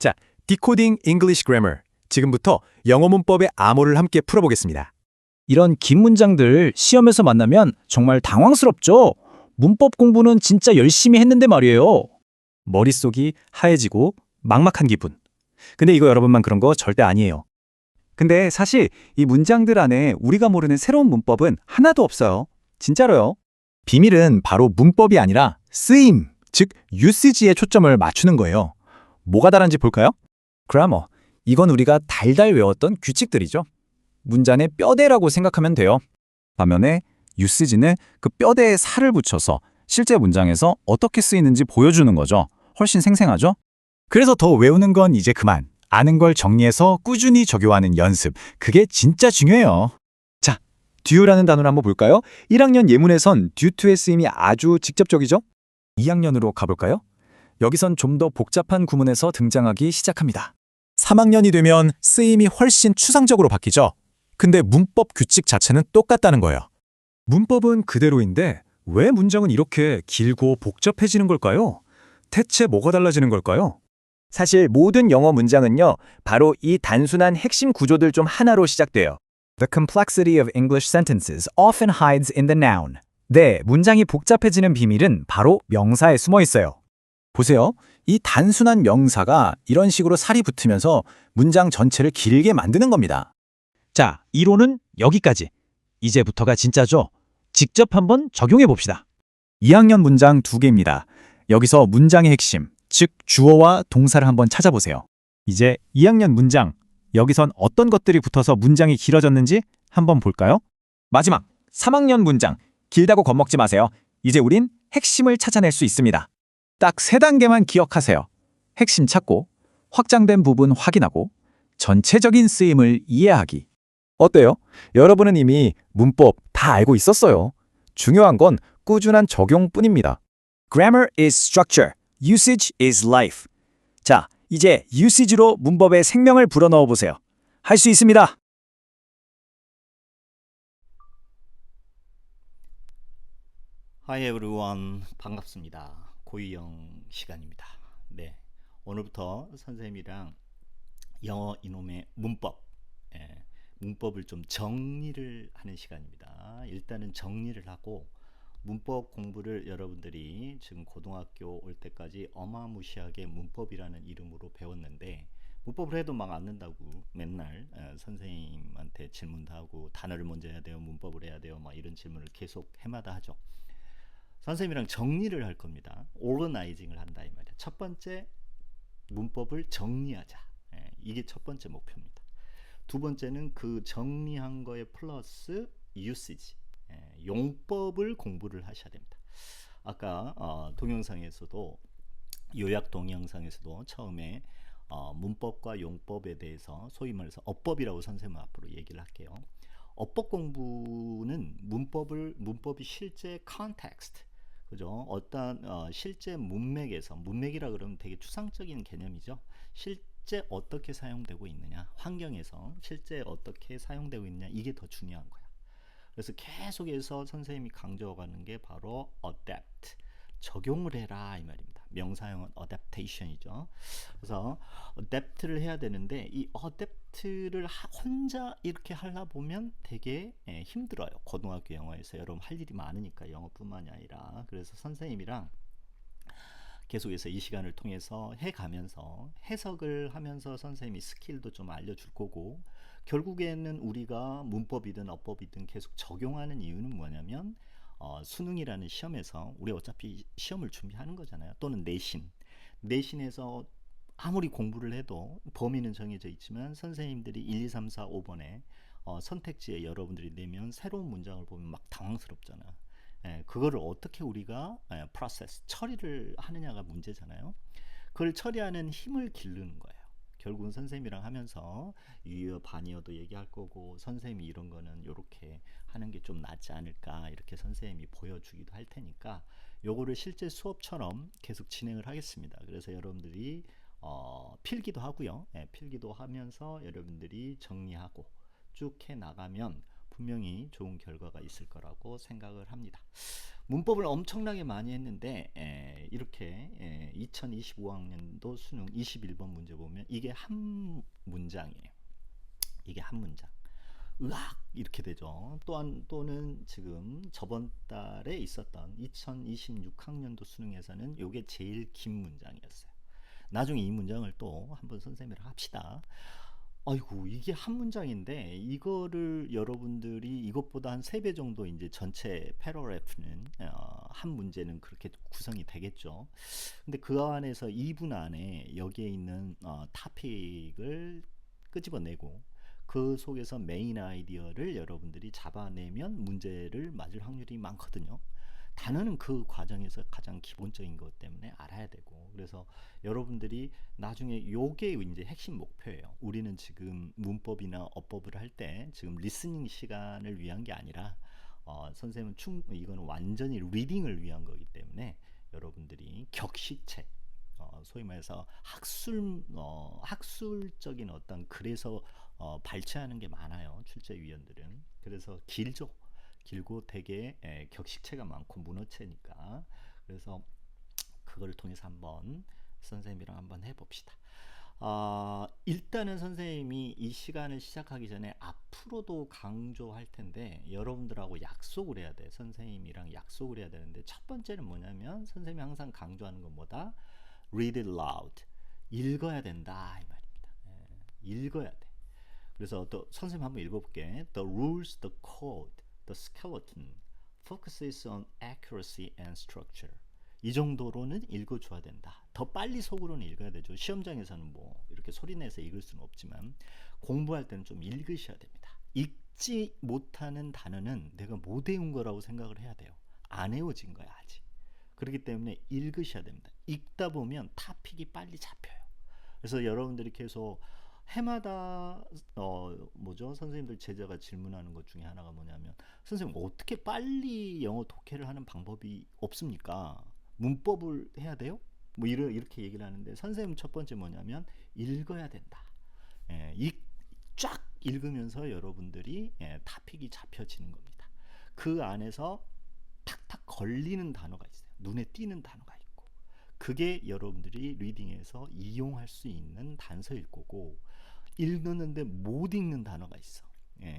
자, Decoding English Grammar. 지금부터 영어 문법의 암호를 함께 풀어보겠습니다. 이런 긴 문장들 시험에서 만나면 정말 당황스럽죠? 문법 공부는 진짜 열심히 했는데 말이에요. 머릿속이 하얘지고 막막한 기분. 근데 이거 여러분만 그런 거 절대 아니에요. 근데 사실 이 문장들 안에 우리가 모르는 새로운 문법은 하나도 없어요. 진짜로요. 비밀은 바로 문법이 아니라 쓰임, 즉 usage에 초점을 맞추는 거예요. 뭐가 다른지 볼까요? grammar. 이건 우리가 달달 외웠던 규칙들이죠. 문장의 뼈대라고 생각하면 돼요. 반면에 usage는 그 뼈대에 살을 붙여서 실제 문장에서 어떻게 쓰이는지 보여주는 거죠. 훨씬 생생하죠? 그래서 더 외우는 건 이제 그만. 아는 걸 정리해서 꾸준히 적용하는 연습. 그게 진짜 중요해요. 자, due라는 단어를 한번 볼까요? 1학년 예문에선 due to의 쓰임이 아주 직접적이죠? 2학년으로 가볼까요? 여기선 좀 더 복잡한 구문에서 등장하기 시작합니다. 3학년이 되면 쓰임이 훨씬 추상적으로 바뀌죠. 근데 문법 규칙 자체는 똑같다는 거예요. 문법은 그대로인데 왜 문장은 이렇게 길고 복잡해지는 걸까요? 대체 뭐가 달라지는 걸까요? 사실 모든 영어 문장은요, 바로 이 단순한 핵심 구조들 중 하나로 시작돼요. The complexity of English sentences often hides in the noun. 네, 문장이 복잡해지는 비밀은 바로 명사에 숨어 있어요. 보세요. 이 단순한 명사가 이런 식으로 살이 붙으면서 문장 전체를 길게 만드는 겁니다. 자, 이론은 여기까지. 이제부터가 진짜죠? 직접 한번 적용해 봅시다. 2학년 문장 2개입니다. 여기서 문장의 핵심, 즉 주어와 동사를 한번 찾아보세요. 이제 2학년 문장, 여기선 어떤 것들이 붙어서 문장이 길어졌는지 한번 볼까요? 마지막, 3학년 문장. 길다고 겁먹지 마세요. 이제 우린 핵심을 찾아낼 수 있습니다. 딱 3단계만 기억하세요. 핵심 찾고, 확장된 부분 확인하고, 전체적인 쓰임을 이해하기. 어때요? 여러분은 이미 문법 다 알고 있었어요. 중요한 건 꾸준한 적용뿐입니다. Grammar is structure, usage is life. 자, 이제 usage로 문법에 생명을 불어넣어 보세요. 할 수 있습니다. Hi everyone, 반갑습니다. 고유영 시간입니다. 네, 오늘부터 선생님이랑 영어 이놈의 문법, 문법을 좀 정리를 하는 시간입니다. 일단은 정리를 하고 문법 공부를 여러분들이 지금 고등학교 올 때까지 어마무시하게 문법이라는 이름으로 배웠는데 문법을 해도 막 안 는다고 맨날 선생님한테 질문도 하고 단어를 먼저 해야 돼요, 문법을 해야 돼요, 막 이런 질문을 계속 해마다 하죠. 선생님이랑 정리를 할 겁니다. 오거나이징을 한다 이 말이야. 첫 번째, 문법을 정리하자. 이게 첫 번째 목표입니다. 두 번째는 그 정리한 거에 플러스 usage, 용법을 공부를 하셔야 됩니다. 아까 동영상에서도, 요약 동영상에서도 처음에 문법과 용법에 대해서 소위 말해서 어법이라고 선생님 앞으로 얘기를 할게요. 어법 공부는 문법이 실제 컨텍스트, 그죠? 어떤 실제 문맥에서, 문맥이라 그러면 되게 추상적인 개념이죠. 실제 어떻게 사용되고 있느냐, 환경에서 실제 어떻게 사용되고 있느냐, 이게 더 중요한 거야. 그래서 계속해서 선생님이 강조하는 게 바로 adapt, 적용을 해라 이 말입니다. 명사형은 adaptation이죠. 그래서 adapt를 해야 되는데 이 adapt를 혼자 이렇게 하려 보면 되게 힘들어요. 고등학교 영어에서 여러분 할 일이 많으니까, 영어뿐만이 아니라. 그래서 선생님이랑 계속해서 이 시간을 통해서 해가면서 해석을 하면서 선생님이 스킬도 좀 알려줄 거고, 결국에는 우리가 문법이든 어법이든 계속 적용하는 이유는 뭐냐면 수능이라는 시험에서 우리 어차피 시험을 준비하는 거잖아요. 또는 내신에서 아무리 공부를 해도 범위는 정해져 있지만 선생님들이 1, 2, 3, 4, 5번에 선택지에 여러분들이 내면 새로운 문장을 보면 막 당황스럽잖아. 그거를 어떻게 우리가 프로세스, 처리를 하느냐가 문제잖아요. 그걸 처리하는 힘을 기르는 거예요. 결국은 선생님이랑 하면서 유의어 반의어도 얘기할 거고, 선생님이 이런 거는 이렇게 하는 게 좀 낫지 않을까, 이렇게 선생님이 보여주기도 할 테니까 요거를 실제 수업처럼 계속 진행을 하겠습니다. 그래서 여러분들이 필기도 하고요. 필기도 하면서 여러분들이 정리하고 쭉 해 나가면 분명히 좋은 결과가 있을 거라고 생각을 합니다. 문법을 엄청나게 많이 했는데 이렇게 2025학년도 수능 21번 문제 보면 이게 한 문장이에요. 이게 한 문장. 으악 이렇게 되죠. 또는 지금 저번 달에 있었던 2026학년도 수능에서는 이게 제일 긴 문장이었어요. 나중에 이 문장을 또 한번 선생님이랑 합시다. 아이고 이게 한 문장인데 이거를 여러분들이 이것보다 한 3배 정도 이제 전체 패러그래프는 한 문제는 그렇게 구성이 되겠죠. 근데 그 안에서 2분 안에 여기에 있는 토픽을 끄집어내고 그 속에서 메인 아이디어를 여러분들이 잡아내면 문제를 맞을 확률이 많거든요. 단어는 그 과정에서 가장 기본적인 것 때문에 알아야 되고, 그래서 여러분들이 나중에 요게 이제 핵심 목표예요. 우리는 지금 문법이나 어법을 할 때 지금 리스닝 시간을 위한 게 아니라 선생님은 이거는 완전히 리딩을 위한 거기 때문에 여러분들이 격식책, 소위 말해서 학술적인 어떤 글에서 발췌하는 게 많아요. 출제위원들은. 그래서 길고 되게 격식체가 많고 문어체니까. 그래서 그걸 통해서 한번 선생님이랑 한번 해봅시다. 일단은 선생님이 이 시간을 시작하기 전에 앞으로도 강조할 텐데 여러분들하고 약속을 해야 돼. 선생님이랑 약속을 해야 되는데 첫 번째는 뭐냐면 선생님이 항상 강조하는 것보다 read it loud. 읽어야 된다 이 말입니다. 읽어야 돼. 그래서 또 선생님 한번 읽어볼게. The rules, the code, the skeleton focuses on accuracy and structure. 이 정도로는 읽어줘야 된다. 더 빨리 속으로는 읽어야 되죠. 시험장에서는 뭐 이렇게 소리내서 읽을 수는 없지만 공부할 때는 좀 읽으셔야 됩니다. 읽지 못하는 단어는 내가 못 외운 거라고 생각을 해야 돼요. 안 외워진 거야 아직. 그렇기 때문에 읽으셔야 됩니다. 읽다 보면 토픽이 빨리 잡혀요. 그래서 여러분들이 계속 해마다 선생님들 제자가 질문하는 것 중에 하나가 뭐냐면 선생님 어떻게 빨리 영어 독해를 하는 방법이 없습니까? 문법을 해야 돼요? 뭐 이렇게 얘기를 하는데 선생님 첫 번째 뭐냐면 읽어야 된다. 쫙 읽으면서 여러분들이 토픽이 잡혀지는 겁니다. 그 안에서 탁탁 걸리는 단어가 있어요. 눈에 띄는 단어가 있고 그게 여러분들이 리딩에서 이용할 수 있는 단서일 거고 읽었는데 못 읽는 단어가 있어.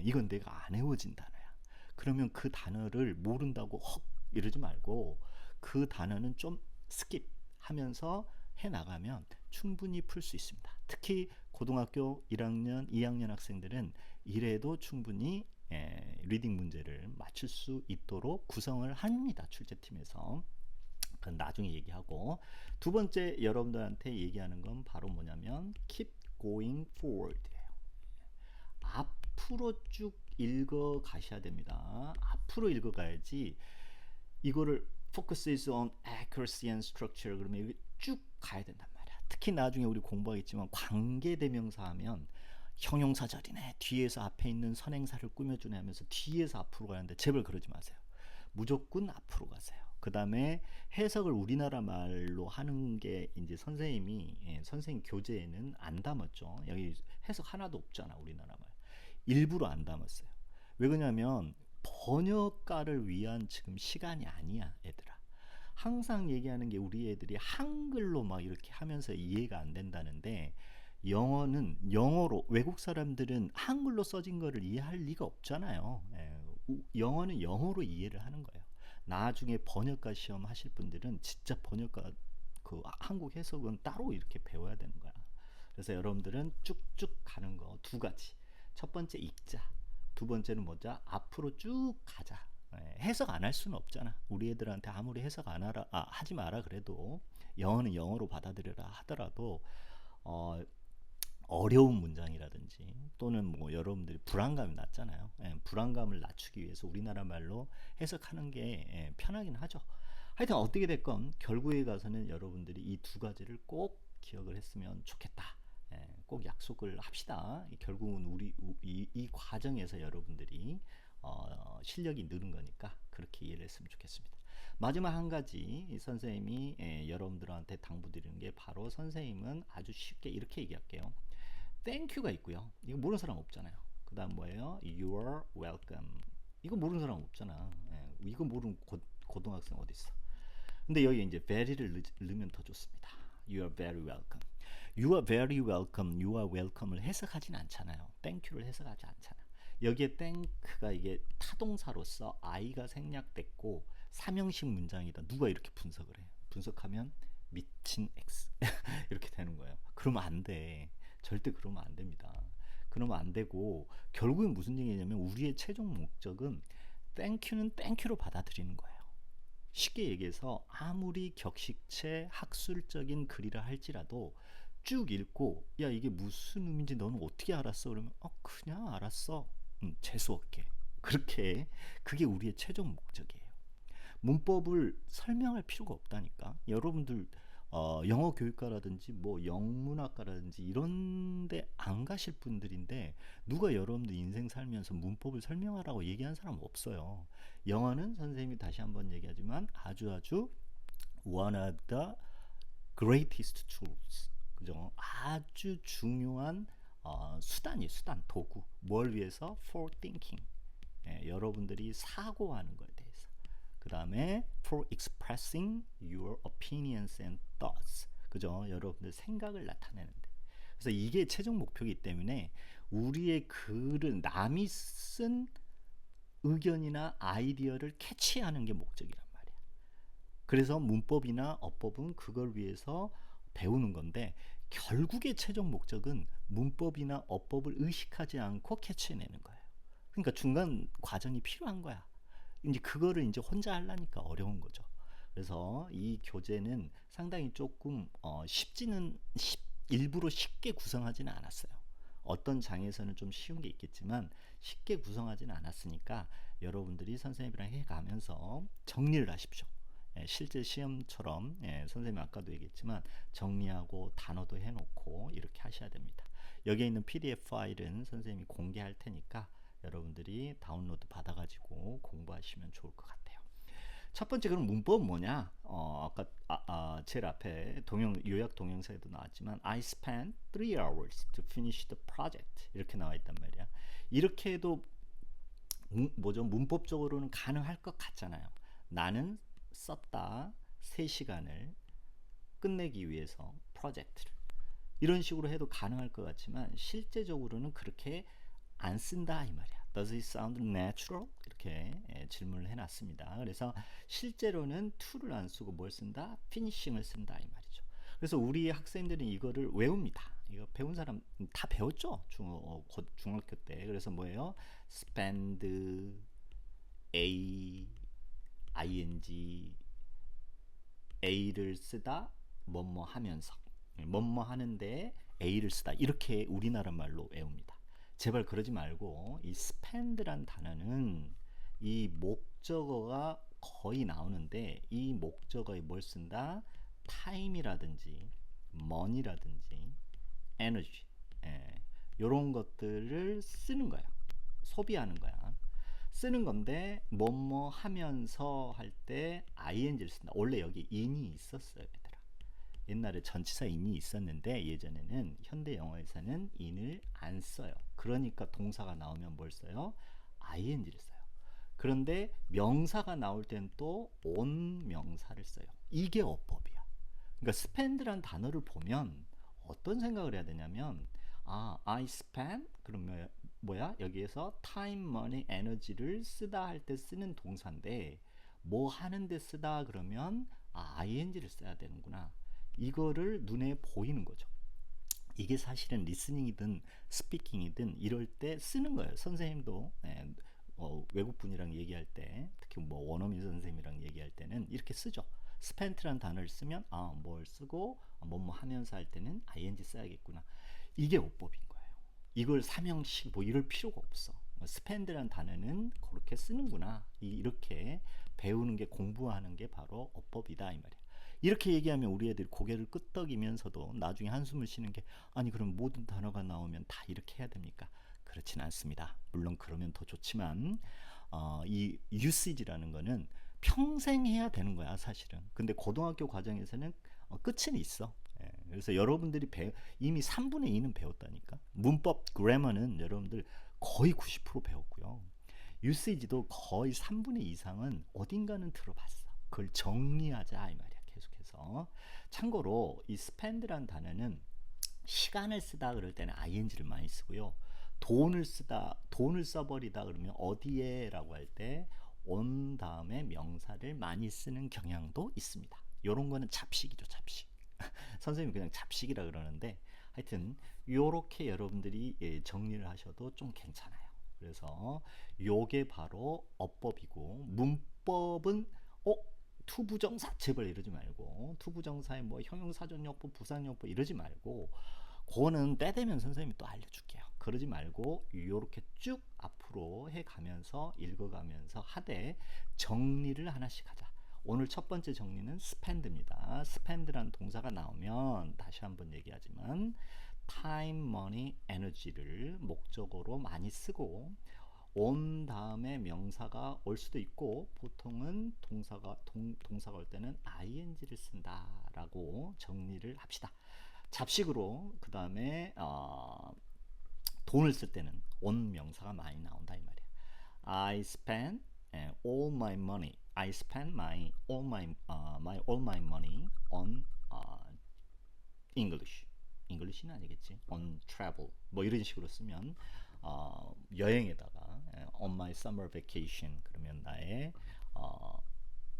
이건 내가 안 외워진 단어야. 그러면 그 단어를 모른다고 헉 이러지 말고 그 단어는 좀 스킵 하면서 해나가면 충분히 풀 수 있습니다. 특히 고등학교 1학년, 2학년 학생들은 이래도 충분히 리딩 문제를 맞출 수 있도록 구성을 합니다. 출제팀에서. 그건 나중에 얘기하고 두 번째 여러분들한테 얘기하는 건 바로 뭐냐면 keep going forward예요. 앞으로 쭉 읽어 가셔야 됩니다. 앞으로 읽어 가야지 이거를 focuses on accuracy and structure 그러면 여기 쭉 가야 된단 말이야. 특히 나중에 우리 공부하겠지만 관계대명사 하면 형용사절이네. 뒤에서 앞에 있는 선행사를 꾸며주네 하면서 뒤에서 앞으로 가는데 제발 그러지 마세요. 무조건 앞으로 가세요. 그 다음에 해석을 우리나라 말로 하는 게 이제 선생님이 선생님 교재에는 안 담았죠. 여기 해석 하나도 없잖아. 우리나라 말. 일부러 안 담았어요. 왜 그러냐면 번역가를 위한 지금 시간이 아니야, 얘들아. 항상 얘기하는 게 우리 애들이 한글로 막 이렇게 하면서 이해가 안 된다는데 영어는 영어로 외국 사람들은 한글로 써진 거를 이해할 리가 없잖아요. 영어는 영어로 이해를 하는 거예요. 나중에 번역가 시험 하실 분들은 진짜 번역가 그 한국 해석은 따로 이렇게 배워야 되는 거야. 그래서 여러분들은 쭉쭉 가는 거 두 가지. 첫 번째 읽자. 두 번째는 뭐죠? 앞으로 쭉 가자. 해석 안 할 수는 없잖아. 우리 애들한테 아무리 해석 안 하라, 하지 마라 그래도 영어는 영어로 받아들여라 하더라도 어려운 문장이라든지 또는 뭐 여러분들이 불안감이 낮잖아요. 불안감을 낮추기 위해서 우리나라 말로 해석하는 게 편하긴 하죠. 하여튼 어떻게 됐건 결국에 가서는 여러분들이 이 두 가지를 꼭 기억을 했으면 좋겠다. 꼭 약속을 합시다. 결국은 이 과정에서 여러분들이 실력이 느는 거니까 그렇게 이해를 했으면 좋겠습니다. 마지막 한 가지 선생님이 여러분들한테 당부드리는 게 바로 선생님은 아주 쉽게 이렇게 얘기할게요. Thank you가 있고요. 이거 모르는 사람 없잖아요. 그 다음 뭐예요? You're welcome. 이거 모르는 사람 없잖아. 이거 모르는 고등학생 어디 있어? 근데 여기 이제 very를 넣으면 더 좋습니다. You are very welcome. You are very welcome, you are welcome을 해석하진 않잖아요. thank you를 해석하지 않잖아. 여기에 thank가 이게 타동사로서 I가 생략됐고 삼형식 문장이다. 누가 이렇게 분석을 해요? 분석하면 미친 X 이렇게 되는 거예요. 그러면 안 돼. 절대 그러면 안 됩니다. 그러면 안 되고 결국엔 무슨 얘기냐면 우리의 최종 목적은 땡큐는 땡큐로 받아들이는 거예요. 쉽게 얘기해서 아무리 격식체 학술적인 글이라 할지라도 쭉 읽고 야 이게 무슨 의미인지 너는 어떻게 알았어? 그러면 그냥 알았어. 재수없게. 그렇게 그게 우리의 최종 목적이에요. 문법을 설명할 필요가 없다니까. 여러분들 영어 교육과라든지 뭐 영문학과라든지 이런데 안 가실 분들인데 누가 여러분들 인생 살면서 문법을 설명하라고 얘기한 사람 없어요. 영어는 선생님이 다시 한번 얘기하지만 아주 one of the greatest tools. 그죠? 아주 중요한 수단이에요. 수단, 도구. 뭘 위해서? For thinking. 여러분들이 사고하는 거에 대해서. 그 다음에 for expressing your opinions and thoughts. 그죠? 여러분들 생각을 나타내는데. 그래서 이게 최종 목표이기 때문에 우리의 글은 남이 쓴 의견이나 아이디어를 캐치하는 게 목적이란 말이야. 그래서 문법이나 어법은 그걸 위해서 배우는 건데 결국의 최종 목적은 문법이나 어법을 의식하지 않고 캐치해내는 거예요. 그러니까 중간 과정이 필요한 거야. 이제 그거를 이제 혼자 하려니까 어려운 거죠. 그래서 이 교재는 상당히 조금 일부러 쉽게 구성하지는 않았어요. 어떤 장에서는 좀 쉬운 게 있겠지만 쉽게 구성하지는 않았으니까 여러분들이 선생님이랑 해가면서 정리를 하십시오. 실제 시험처럼 선생님 아까도 얘기했지만 정리하고 단어도 해놓고 이렇게 하셔야 됩니다. 여기에 있는 PDF 파일은 선생님이 공개할 테니까 여러분들이 다운로드 받아가지고 공부하시면 좋을 것 같아요. 첫 번째 그럼 문법은 뭐냐? 아까 제일 앞에 요약 동영상에도 나왔지만 I spent 3 hours to finish the project 이렇게 나와 있단 말이야. 이렇게 해도 문법적으로는 가능할 것 같잖아요. 나는 썼다 3시간을 끝내기 위해서 프로젝트를 이런 식으로 해도 가능할 것 같지만 실제적으로는 그렇게 안 쓴다 이 말이야. Does it sound natural? 이렇게 질문을 해놨습니다. 그래서 실제로는 to를 안 쓰고 뭘 쓴다? finishing을 쓴다 이 말이죠. 그래서 우리 학생들은 이거를 외웁니다. 이거 배운 사람 다 배웠죠? 중학교 때. 그래서 뭐예요? spend, ing, a를 쓰다, 뭐뭐 하면서, 뭐뭐 하는데 a를 쓰다 이렇게 우리나라 말로 외웁니다. 제발 그러지 말고 이 spend란 단어는 이 목적어가 거의 나오는데 이 목적어에 뭘 쓴다? time이라든지 money라든지 energy 이런 것들을 쓰는 거야. 소비하는 거야. 쓰는 건데 뭐뭐 하면서 할 때 ing를 쓴다. 원래 여기 in이 있었어요, 얘들아. 옛날에 전치사 in이 있었는데 예전에는 현대 영어에서는 in을 안 써요. 그러니까 동사가 나오면 뭘 써요? ing를 써요. 그런데 명사가 나올 때는 또 on 명사를 써요. 이게 어법이야. 그러니까 spend란 단어를 보면 어떤 생각을 해야 되냐면 I spend 그러면 뭐야? 여기에서 time, money, energy를 쓰다 할 때 쓰는 동사인데 뭐 하는데 쓰다 그러면 ing를 써야 되는구나. 이거를 눈에 보이는 거죠. 이게 사실은 리스닝이든 스피킹이든 이럴 때 쓰는 거예요. 선생님도 외국분이랑 얘기할 때 특히 뭐 원어민 선생님이랑 얘기할 때는 이렇게 쓰죠. spent란 단어를 쓰면 뭘 쓰고 뭐뭐 하면서 할 때는 ing 써야겠구나. 이게 어법인 거예요. 이걸 삼형식 뭐 이럴 필요가 없어. spend란 단어는 그렇게 쓰는구나. 이렇게 배우는 게 공부하는 게 바로 어법이다 이 말이야. 이렇게 얘기하면 우리 애들이 고개를 끄덕이면서도 나중에 한숨을 쉬는 게 아니 그럼 모든 단어가 나오면 다 이렇게 해야 됩니까? 그렇진 않습니다. 물론 그러면 더 좋지만 이 usage라는 거는 평생 해야 되는 거야 사실은. 근데 고등학교 과정에서는 끝은 있어. 그래서 여러분들이 이미 3분의 2는 배웠다니까. 문법 그래머는 여러분들 거의 90% 배웠고요. usage도 거의 3분의 2 이상은 어딘가는 들어봤어. 그걸 정리하자 이 말이야. 계속해서. 참고로 이 spend란 단어는 시간을 쓰다 그럴 때는 ing를 많이 쓰고요. 돈을 써버리다 그러면 어디에라고 할 때 on 다음에 명사를 많이 쓰는 경향도 있습니다. 요런 거는 잡식이죠, 잡식. 선생님이 그냥 잡식이라 그러는데 하여튼 요렇게 여러분들이 정리를 하셔도 좀 괜찮아요. 그래서 요게 바로 어법이고, 문법은 투부정사 제발 이러지 말고, 투부정사에 뭐 형용사전용법, 부사용법 이러지 말고, 그거는 때 되면 선생님이 또 알려줄게요. 그러지 말고 요렇게 쭉 앞으로 해가면서 읽어가면서 하되 정리를 하나씩 하자. 오늘 첫 번째 정리는 spend입니다. spend라는 동사가 나오면 다시 한번 얘기하지만 time, money, energy를 목적어로 많이 쓰고 on 다음에 명사가 올 수도 있고, 보통은 동사가 올 때는 ing를 쓴다라고 정리를 합시다. 잡식으로 그 다음에 돈을 쓸 때는 on 명사가 많이 나온다 이 말이야. I spend all my money. I spend all my money on English. English는 아니겠지. On travel. 뭐 이런 식으로 쓰면 여행에다가 on my summer vacation 그러면 나의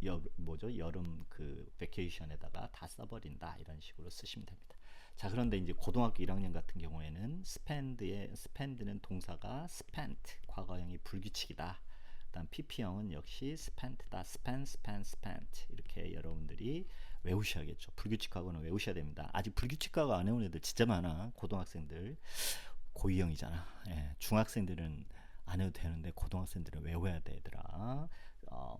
여름 그 베케이션에다가 다 써버린다 이런 식으로 쓰시면 됩니다. 자, 그런데 이제 고등학교 1학년 같은 경우에는 spend는 동사가 spent 과거형이 불규칙이다. 그다음 pp형은 역시 spent다. spent 이렇게 여러분들이 외우셔야겠죠. 불규칙하고는 외우셔야 됩니다. 아직 불규칙하고 안 외우는 애들 진짜 많아. 고등학생들 고2형이잖아. 예, 중학생들은 안 해도 되는데 고등학생들은 외워야 돼 얘들아.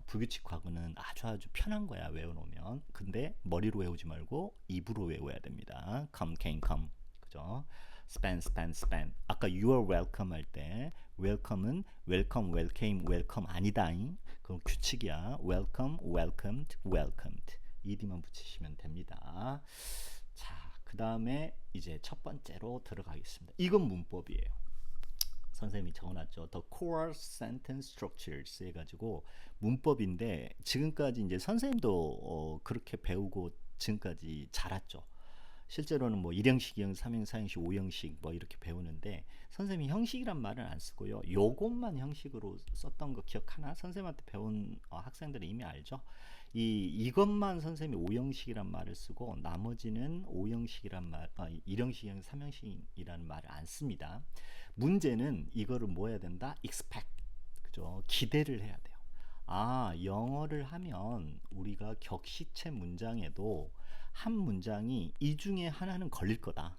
불규칙하고는 아주 편한 거야 외워놓으면. 근데 머리로 외우지 말고 입으로 외워야 됩니다. come, came, come. 그죠? spend. 아까 you are welcome 할 때 welcome은 welcome, welcame, welcome 아니다잉. 그건 규칙이야. welcome, welcomed, welcomed. ed만 붙이시면 됩니다. 자, 그 다음에 이제 첫 번째로 들어가겠습니다. 이건 문법이에요. 선생님이 적어놨죠. The core sentence structures 해가지고 문법인데, 지금까지 이제 선생님도 그렇게 배우고 지금까지 자랐죠. 실제로는 뭐 1형식, 2형식, 3형식, 4형식, 5형식 뭐 이렇게 배우는데 선생님이 형식이란 말은 안 쓰고요. 요것만 형식으로 썼던 거 기억하나? 선생님한테 배운 학생들은 이미 알죠. 이것만 선생님이 5형식이란 말을 쓰고 나머지는 5형식이란 말, 1형식, 2형식, 3형식이라는 말을 안 씁니다. 문제는 이거를 뭐 해야 된다? expect. 그죠? 기대를 해야 돼요. 영어를 하면 우리가 격식체 문장에도 한 문장이 이 중에 하나는 걸릴 거다.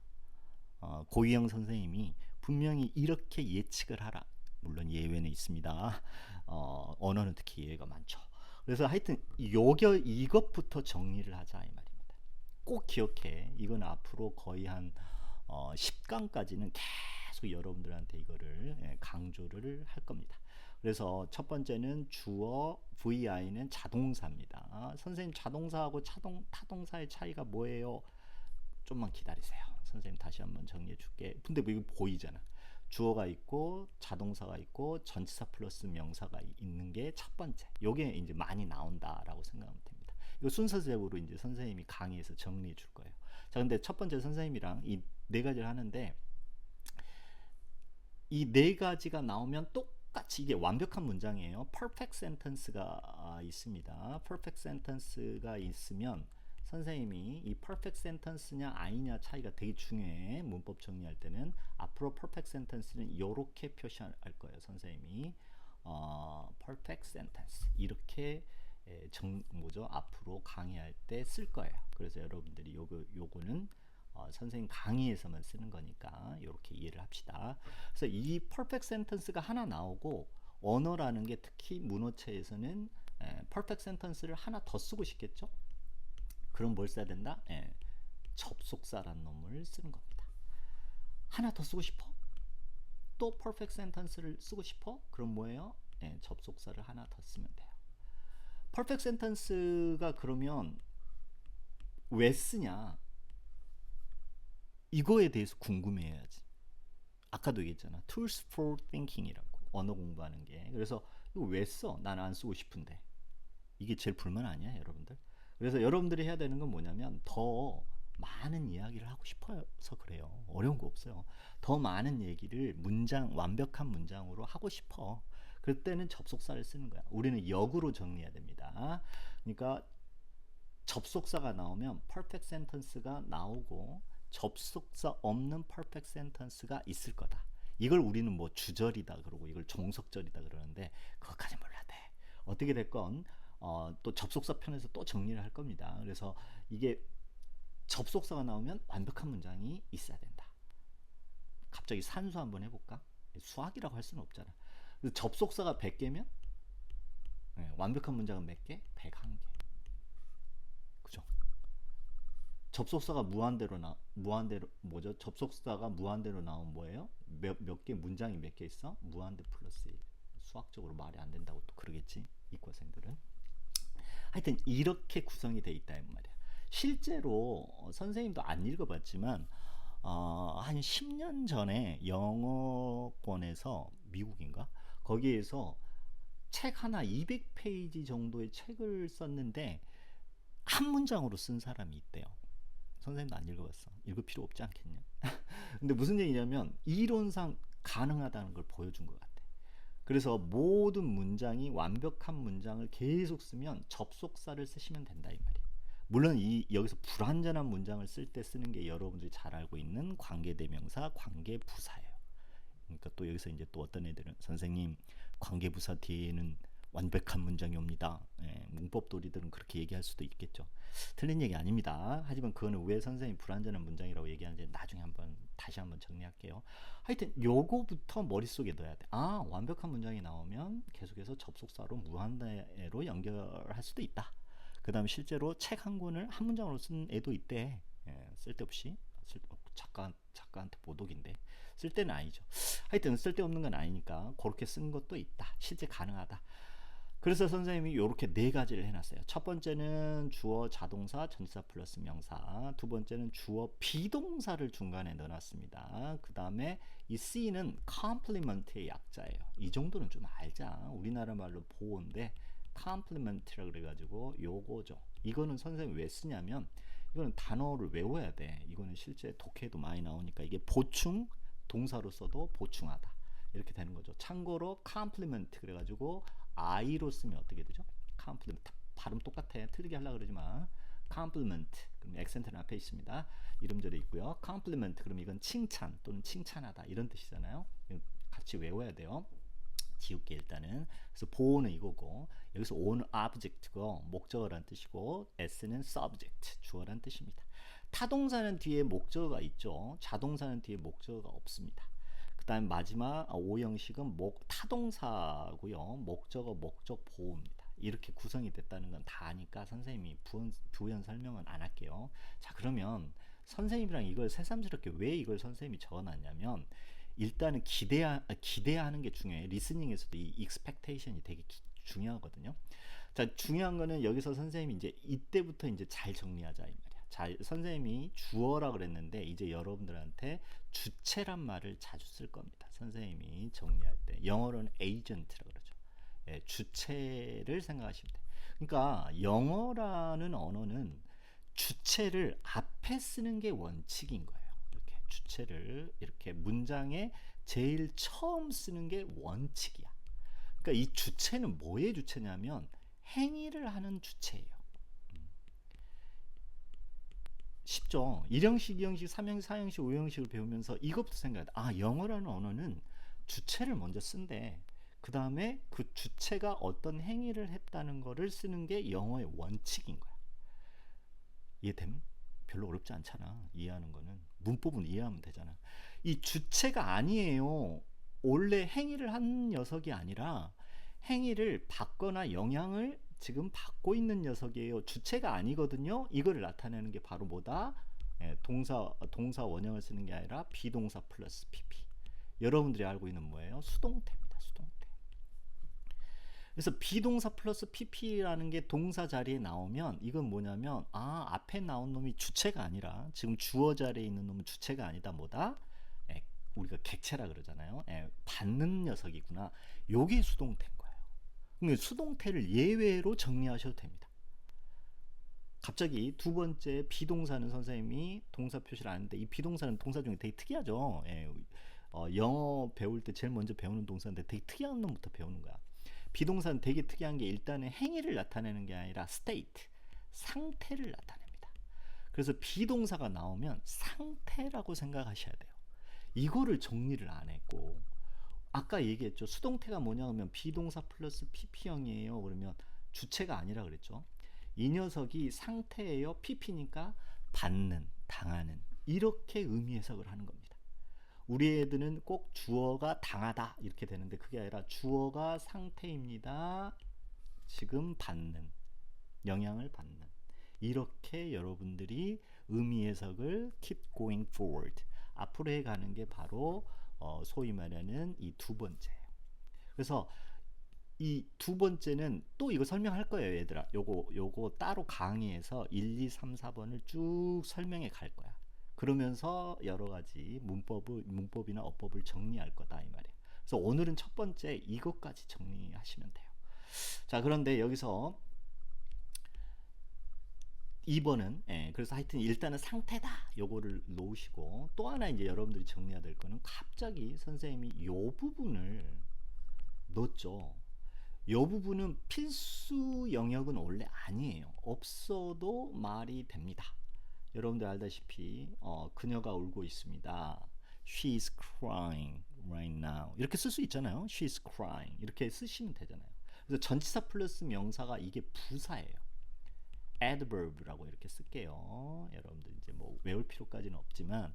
고희영 선생님이 분명히 이렇게 예측을 하라. 물론 예외는 있습니다. 언어는 특히 예외가 많죠. 그래서 하여튼 이것부터 정리를 하자 이 말입니다. 꼭 기억해. 이건 앞으로 거의 한 10강까지는 계속 여러분들한테 이거를 강조를 할 겁니다. 그래서 첫 번째는 주어, VI는 자동사입니다. 선생님 자동사하고 타동사의 차이가 뭐예요? 좀만 기다리세요. 선생님 다시 한번 정리해 줄게. 근데 뭐 이거 보이잖아. 주어가 있고 자동사가 있고 전치사 플러스 명사가 있는 게 첫 번째. 요게 이제 많이 나온다라고 생각하면 됩니다. 이거 순서대로 이제 선생님이 강의에서 정리해 줄 거예요. 자, 근데 첫 번째 선생님이랑 이 네 가지를 하는데 이 네 가지가 나오면 똑같이 이게 완벽한 문장이에요. perfect sentence가 있습니다. perfect sentence가 있으면 선생님이 이 perfect sentence냐 아니냐 차이가 되게 중요해. 문법 정리할 때는 앞으로 perfect sentence는 이렇게 표시할 거예요. 선생님이 perfect sentence 이렇게 앞으로 강의할 때 쓸 거예요. 그래서 여러분들이 요거는 선생님 강의에서만 쓰는 거니까 이렇게 이해를 합시다. 그래서 이 perfect sentence가 하나 나오고 언어라는 게 특히 문어체에서는 perfect sentence를 하나 더 쓰고 싶겠죠? 그럼 뭘 써야 된다? 접속사란 놈을 쓰는 겁니다. 하나 더 쓰고 싶어? 또 perfect sentence를 쓰고 싶어? 그럼 뭐예요? 접속사를 하나 더 쓰면 돼요. perfect sentence가 그러면 왜 쓰냐? 이거에 대해서 궁금해야지. 아까도 얘기했잖아. Tools for Thinking이라고. 언어 공부하는 게. 그래서 이거 왜 써? 난 안 쓰고 싶은데. 이게 제일 불만 아니야, 여러분들? 그래서 여러분들이 해야 되는 건 뭐냐면 더 많은 이야기를 하고 싶어서 그래요. 어려운 거 없어요. 더 많은 얘기를 완벽한 문장으로 하고 싶어. 그럴 때는 접속사를 쓰는 거야. 우리는 역으로 정리해야 됩니다. 그러니까 접속사가 나오면 perfect sentence가 나오고 접속사 없는 perfect sentence가 있을 거다. 이걸 우리는 뭐 주절이다 그러고 이걸 종속절이다 그러는데 그것까지 몰라도 돼. 어떻게 됐건 또 접속사 편에서 또 정리를 할 겁니다. 그래서 이게 접속사가 나오면 완벽한 문장이 있어야 된다. 갑자기 산수 한번 해볼까? 수학이라고 할 수는 없잖아. 그래서 접속사가 100개면 완벽한 문장은 몇 개? 101개. 그죠? 접속사가 무한대로 뭐죠? 접속사가 무한대로 나오면 뭐예요? 몇 개 문장이 몇 개 있어? 무한대 플러스 1. 수학적으로 말이 안 된다고 또 그러겠지. 이과생들은. 하여튼 이렇게 구성이 돼 있다 이 말이야. 실제로 선생님도 안 읽어봤지만 한 10년 전에 영어권에서 미국인가? 거기에서 책 하나 200페이지 정도의 책을 썼는데 한 문장으로 쓴 사람이 있대요. 선생님도 안 읽어봤어. 읽을 필요 없지 않겠냐? 근데 무슨 얘기냐면 이론상 가능하다는 걸 보여준 것 같아. 그래서 모든 문장이 완벽한 문장을 계속 쓰면 접속사를 쓰시면 된다 이 말이에요. 물론 여기서 불완전한 문장을 쓸 때 쓰는 게 여러분들이 잘 알고 있는 관계대명사, 관계부사예요. 그러니까 또 여기서 이제 또 어떤 애들은 선생님 관계부사 뒤에는 완벽한 문장이 옵니다. 문법도리들은 그렇게 얘기할 수도 있겠죠. 틀린 얘기 아닙니다. 하지만 그거는 왜 선생님이 불완전한 문장이라고 얘기하는지 나중에 다시 한번 정리할게요. 하여튼 요거부터 머릿속에 넣어야 돼. 완벽한 문장이 나오면 계속해서 접속사로 무한대로 연결할 수도 있다. 그 다음에 실제로 책 한 권을 한 문장으로 쓴 애도 있대. 쓸데없이. 작가한테 보독인데 쓸 때는 아니죠. 하여튼 쓸데없는 건 아니니까 그렇게 쓴 것도 있다. 실제 가능하다. 그래서 선생님이 이렇게 네 가지를 해놨어요. 첫 번째는 주어 자동사 전치사 플러스 명사, 두 번째는 주어 비동사를 중간에 넣어놨습니다. 그 다음에 이 C는 compliment의 약자예요. 이 정도는 좀 알자. 우리나라 말로 보호인데 compliment라 그래가지고 요거죠. 이거는 선생님이 왜 쓰냐면 이거는 단어를 외워야 돼. 이거는 실제 독해도 많이 나오니까 이게 보충, 동사로 써도 보충하다. 이렇게 되는 거죠. 참고로 compliment 그래가지고 I로 쓰면 어떻게 되죠? compliment. 발음 똑같아. 틀리게 하려고 그러지 마. compliment. 그럼 액센트는 앞에 있습니다. 이름절에 있고요. compliment. 그럼 이건 칭찬 또는 칭찬하다. 이런 뜻이잖아요. 같이 외워야 돼요. 지울게 일단은. 그래서 보호는 이거고 여기서 O는 object고 목적어란 뜻이고 S는 subject 주어란 뜻입니다. 타동사는 뒤에 목적어가 있죠. 자동사는 뒤에 목적어가 없습니다. 그 다음에 마지막 O 형식은 타동사고요. 목적어 목적 보호입니다. 이렇게 구성이 됐다는 건 다 아니까 선생님이 부연 설명은 안 할게요. 자 그러면 선생님이랑 이걸 새삼스럽게 왜 이걸 선생님이 적어놨냐면 일단은 기대하는 게 중요해요. 리스닝에서도 이 expectation이 되게 중요하거든요. 자, 중요한 거는 여기서 선생님이 이제 이때부터 이제 잘 정리하자 이 말이야. 자, 선생님이 주어라 그랬는데 이제 여러분들한테 주체란 말을 자주 쓸 겁니다. 선생님이 정리할 때 영어로는 agent라 그러죠. 주체를 생각하시면 돼. 그러니까 영어라는 언어는 주체를 앞에 쓰는 게 원칙인 거예요. 주체를 이렇게 문장에 제일 처음 쓰는 게 원칙이야. 그러니까 이 주체는 뭐의 주체냐면 행위를 하는 주체예요. 쉽죠? 1형식, 2형식, 3형식, 4형식, 5형식을 배우면서 이것부터 생각해. 영어라는 언어는 주체를 먼저 쓴대. 그 다음에 그 주체가 어떤 행위를 했다는 거를 쓰는 게 영어의 원칙인 거야. 이해됨? 별로 어렵지 않잖아. 이해하는 거는. 문법은 이해하면 되잖아. 이 주체가 아니에요. 원래 행위를 한 녀석이 아니라 행위를 받거나 영향을 지금 받고 있는 녀석이에요. 주체가 아니거든요. 이거를 나타내는 게 바로 뭐다? 동사 원형을 쓰는 게 아니라 비동사 플러스 PP. 여러분들이 알고 있는 뭐예요? 수동태입니다. 수동태. 그래서 비동사 플러스 pp라는 게 동사 자리에 나오면 이건 뭐냐면 앞에 나온 놈이 주체가 아니라 지금 주어 자리에 있는 놈은 주체가 아니다 뭐다? 우리가 객체라 그러잖아요. 받는 녀석이구나. 요게 수동태인 거예요. 그러면 수동태를 예외로 정리하셔도 됩니다. 갑자기 두 번째 비동사는 선생님이 동사 표시를 안 하는데 이 비동사는 동사 중에 되게 특이하죠. 예, 영어 배울 때 제일 먼저 배우는 동사인데 되게 특이한 놈부터 배우는 거야. 비동사는 되게 특이한 게 일단은 행위를 나타내는 게 아니라 state, 상태를 나타냅니다. 그래서 비동사가 나오면 상태라고 생각하셔야 돼요. 이거를 정리를 안 했고 아까 얘기했죠. 수동태가 뭐냐 하면 비동사 플러스 pp형이에요. 그러면 주체가 아니라 그랬죠. 이 녀석이 상태예요. pp니까 받는, 당하는 이렇게 의미 해석을 하는 겁니다. 우리 애들은 꼭 주어가 당하다 이렇게 되는데 그게 아니라 주어가 상태입니다. 지금 받는, 영향을 받는 이렇게 여러분들이 의미 해석을 keep going forward 앞으로 해가는 게 바로 소위 말하는 이 두 번째예요. 그래서 이 두 번째는 또 이거 설명할 거예요, 얘들아. 요거 따로 강의에서 1, 2, 3, 4번을 쭉 설명해 갈 거야. 그러면서 여러 가지 문법이나 어법을 정리할 거다 이 말이에요. 그래서 오늘은 첫 번째 이것까지 정리하시면 돼요. 자, 그런데 여기서 2번은 그래서 하여튼 일단은 상태다 요거를 놓으시고 또 하나 이제 여러분들이 정리해야 될 거는 갑자기 선생님이 요 부분을 넣었죠. 요 부분은 필수 영역은 원래 아니에요. 없어도 말이 됩니다. 여러분들 알다시피 그녀가 울고 있습니다. She is crying right now. 이렇게 쓸 수 있잖아요. She is crying. 이렇게 쓰시면 되잖아요. 그래서 전치사 플러스 명사가 이게 부사예요. adverb라고 이렇게 쓸게요. 여러분들 이제 뭐 외울 필요까지는 없지만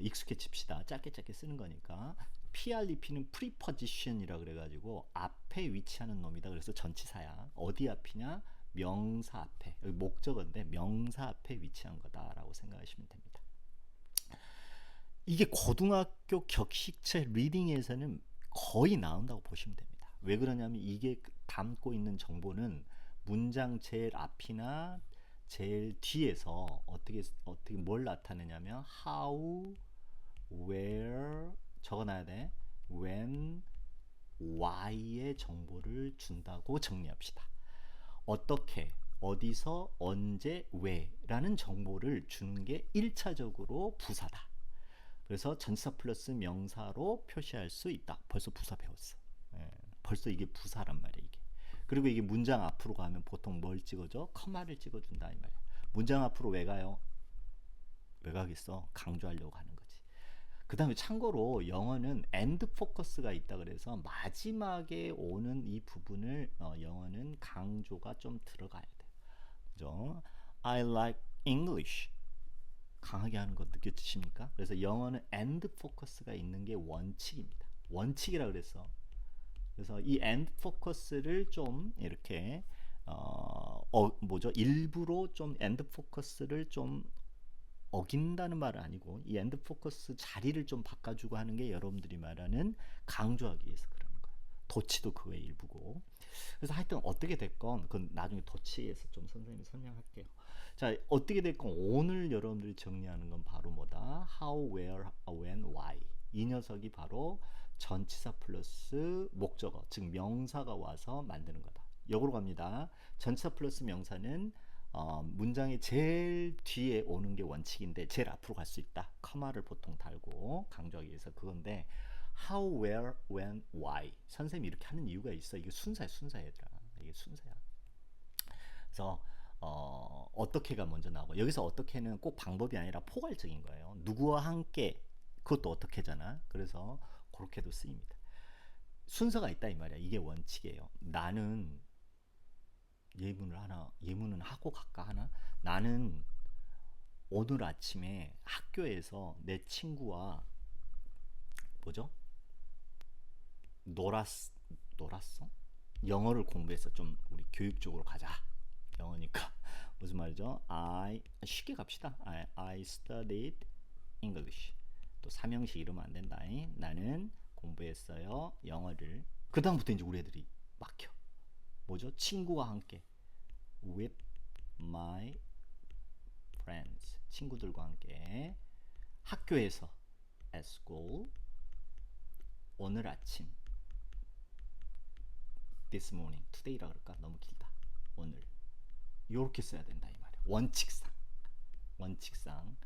익숙해집시다. 짧게 쓰는 거니까. PREP는 preposition이라 그래가지고 앞에 위치하는 놈이다. 그래서 전치사야. 어디 앞이냐? 명사 앞에. 여기 목적어인데 명사 앞에 위치한 거다라고 생각하시면 됩니다. 이게 고등학교 격식체 리딩에서는 거의 나온다고 보시면 됩니다. 왜 그러냐면 이게 담고 있는 정보는 문장 제일 앞이나 제일 뒤에서 어떻게 뭘 나타내냐면 how, where 적어놔야 돼. when, why의 정보를 준다고 정리합시다. 어떻게, 어디서, 언제, 왜라는 정보를 주는 게 1차적으로 부사다. 그래서 전치사 플러스 명사로 표시할 수 있다. 벌써 부사 배웠어. 벌써 이게 부사란 말이야 이게. 그리고 이게 문장 앞으로 가면 보통 뭘 찍어줘? 커마를 찍어준다 이 말이야. 문장 앞으로 왜 가요? 왜 가겠어? 강조하려고 하는 거지. 그 다음에 참고로 영어는 end focus가 있다 그래서 마지막에 오는 이 부분을 영어는 강조가 좀 들어가야 돼. 그죠? I like English. 강하게 하는 거 느껴지십니까? 그래서 영어는 end focus가 있는 게 원칙입니다. 원칙이라 그랬어. 그래서 이 end focus를 좀 이렇게 일부러 좀 end focus를 좀 어긴다는 말은 아니고 이 end focus 자리를 좀 바꿔주고 하는 게 여러분들이 말하는 강조하기 위해서 그러는 거예요. 도치도 그거의 일부고. 그래서 하여튼 어떻게 됐건 그건 나중에 도치에서 좀 선생님이 설명할게요. 자, 어떻게 됐건 오늘 여러분들이 정리하는 건 바로 뭐다? How, where, when, why. 이 녀석이 바로 전치사 플러스 목적어, 즉 명사가 와서 만드는 거다. 역으로 갑니다. 전치사 플러스 명사는 문장의 제일 뒤에 오는 게 원칙인데 제일 앞으로 갈 수 있다. 커마를 보통 달고 강조하기 위해서 그건데 how, where, when, why. 선생님이 이렇게 하는 이유가 있어. 이게 순서야 얘들아. 이게 순서야. 그래서 어떻게가 먼저 나오고 여기서 어떻게는 꼭 방법이 아니라 포괄적인 거예요. 누구와 함께 그것도 어떻게잖아. 그래서 그렇게도 쓰입니다. 순서가 있다 이 말이야. 이게 원칙이에요. 나는 예문은 하고 갈까 하나? 나는 오늘 아침에 학교에서 내 친구와 놀았어? 영어를 공부해서 좀 우리 교육적으로 가자. 영어니까 무슨 말이죠? 쉽게 갑시다. I studied English. 또 삼형식 이러면 안 된다. 나는 공부했어요. 영어를. 그 다음부터 이제 우리 애들이 막혀. 친구와 함께. With my friends. 친구들과 함께. 학교에서. At school. 오늘 아침. this morning. today라 그럴까? 너무 길다. 오늘. 요렇게 써야 된다 이 말이야. 원칙상.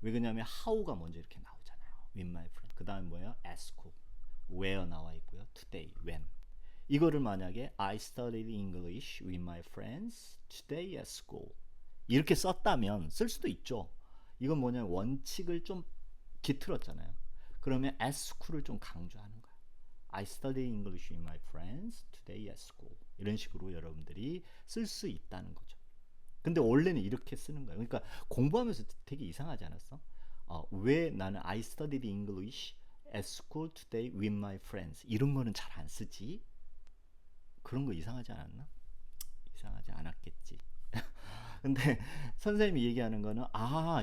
왜 그러냐면 how가 먼저 이렇게 나오잖아요. with my friend. 그 다음에 뭐예요? at school. where 나와 있고요. today, when. 이거를 만약에 I studied English with my friends today at school. 이렇게 썼다면 쓸 수도 있죠. 이건 뭐냐면 원칙을 좀 기틀었잖아요. 그러면 at school을 좀 강조하는 거야. I studied English with my friends today at school. 이런 식으로 여러분들이 쓸 수 있다는 거죠. 근데 원래는 이렇게 쓰는 거예요. 그러니까 공부하면서 되게 이상하지 않았어? 왜 나는 I studied English at school today with my friends 이런 거는 잘 안 쓰지? 그런 거 이상하지 않았나? 이상하지 않았겠지. 근데 선생님이 얘기하는 거는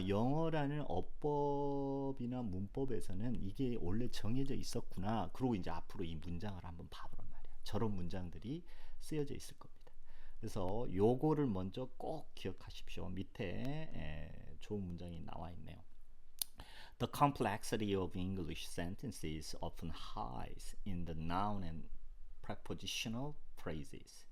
영어라는 어법이나 문법에서는 이게 원래 정해져 있었구나. 그리고 이제 앞으로 이 문장을 한번 봐보란 말이야. 저런 문장들이 쓰여져 있을 겁니다. 그래서 요거를 먼저 꼭 기억하십시오. 밑에 좋은 문장이 나와 있네요. The complexity of English sentences often hides in the noun and prepositional phrases.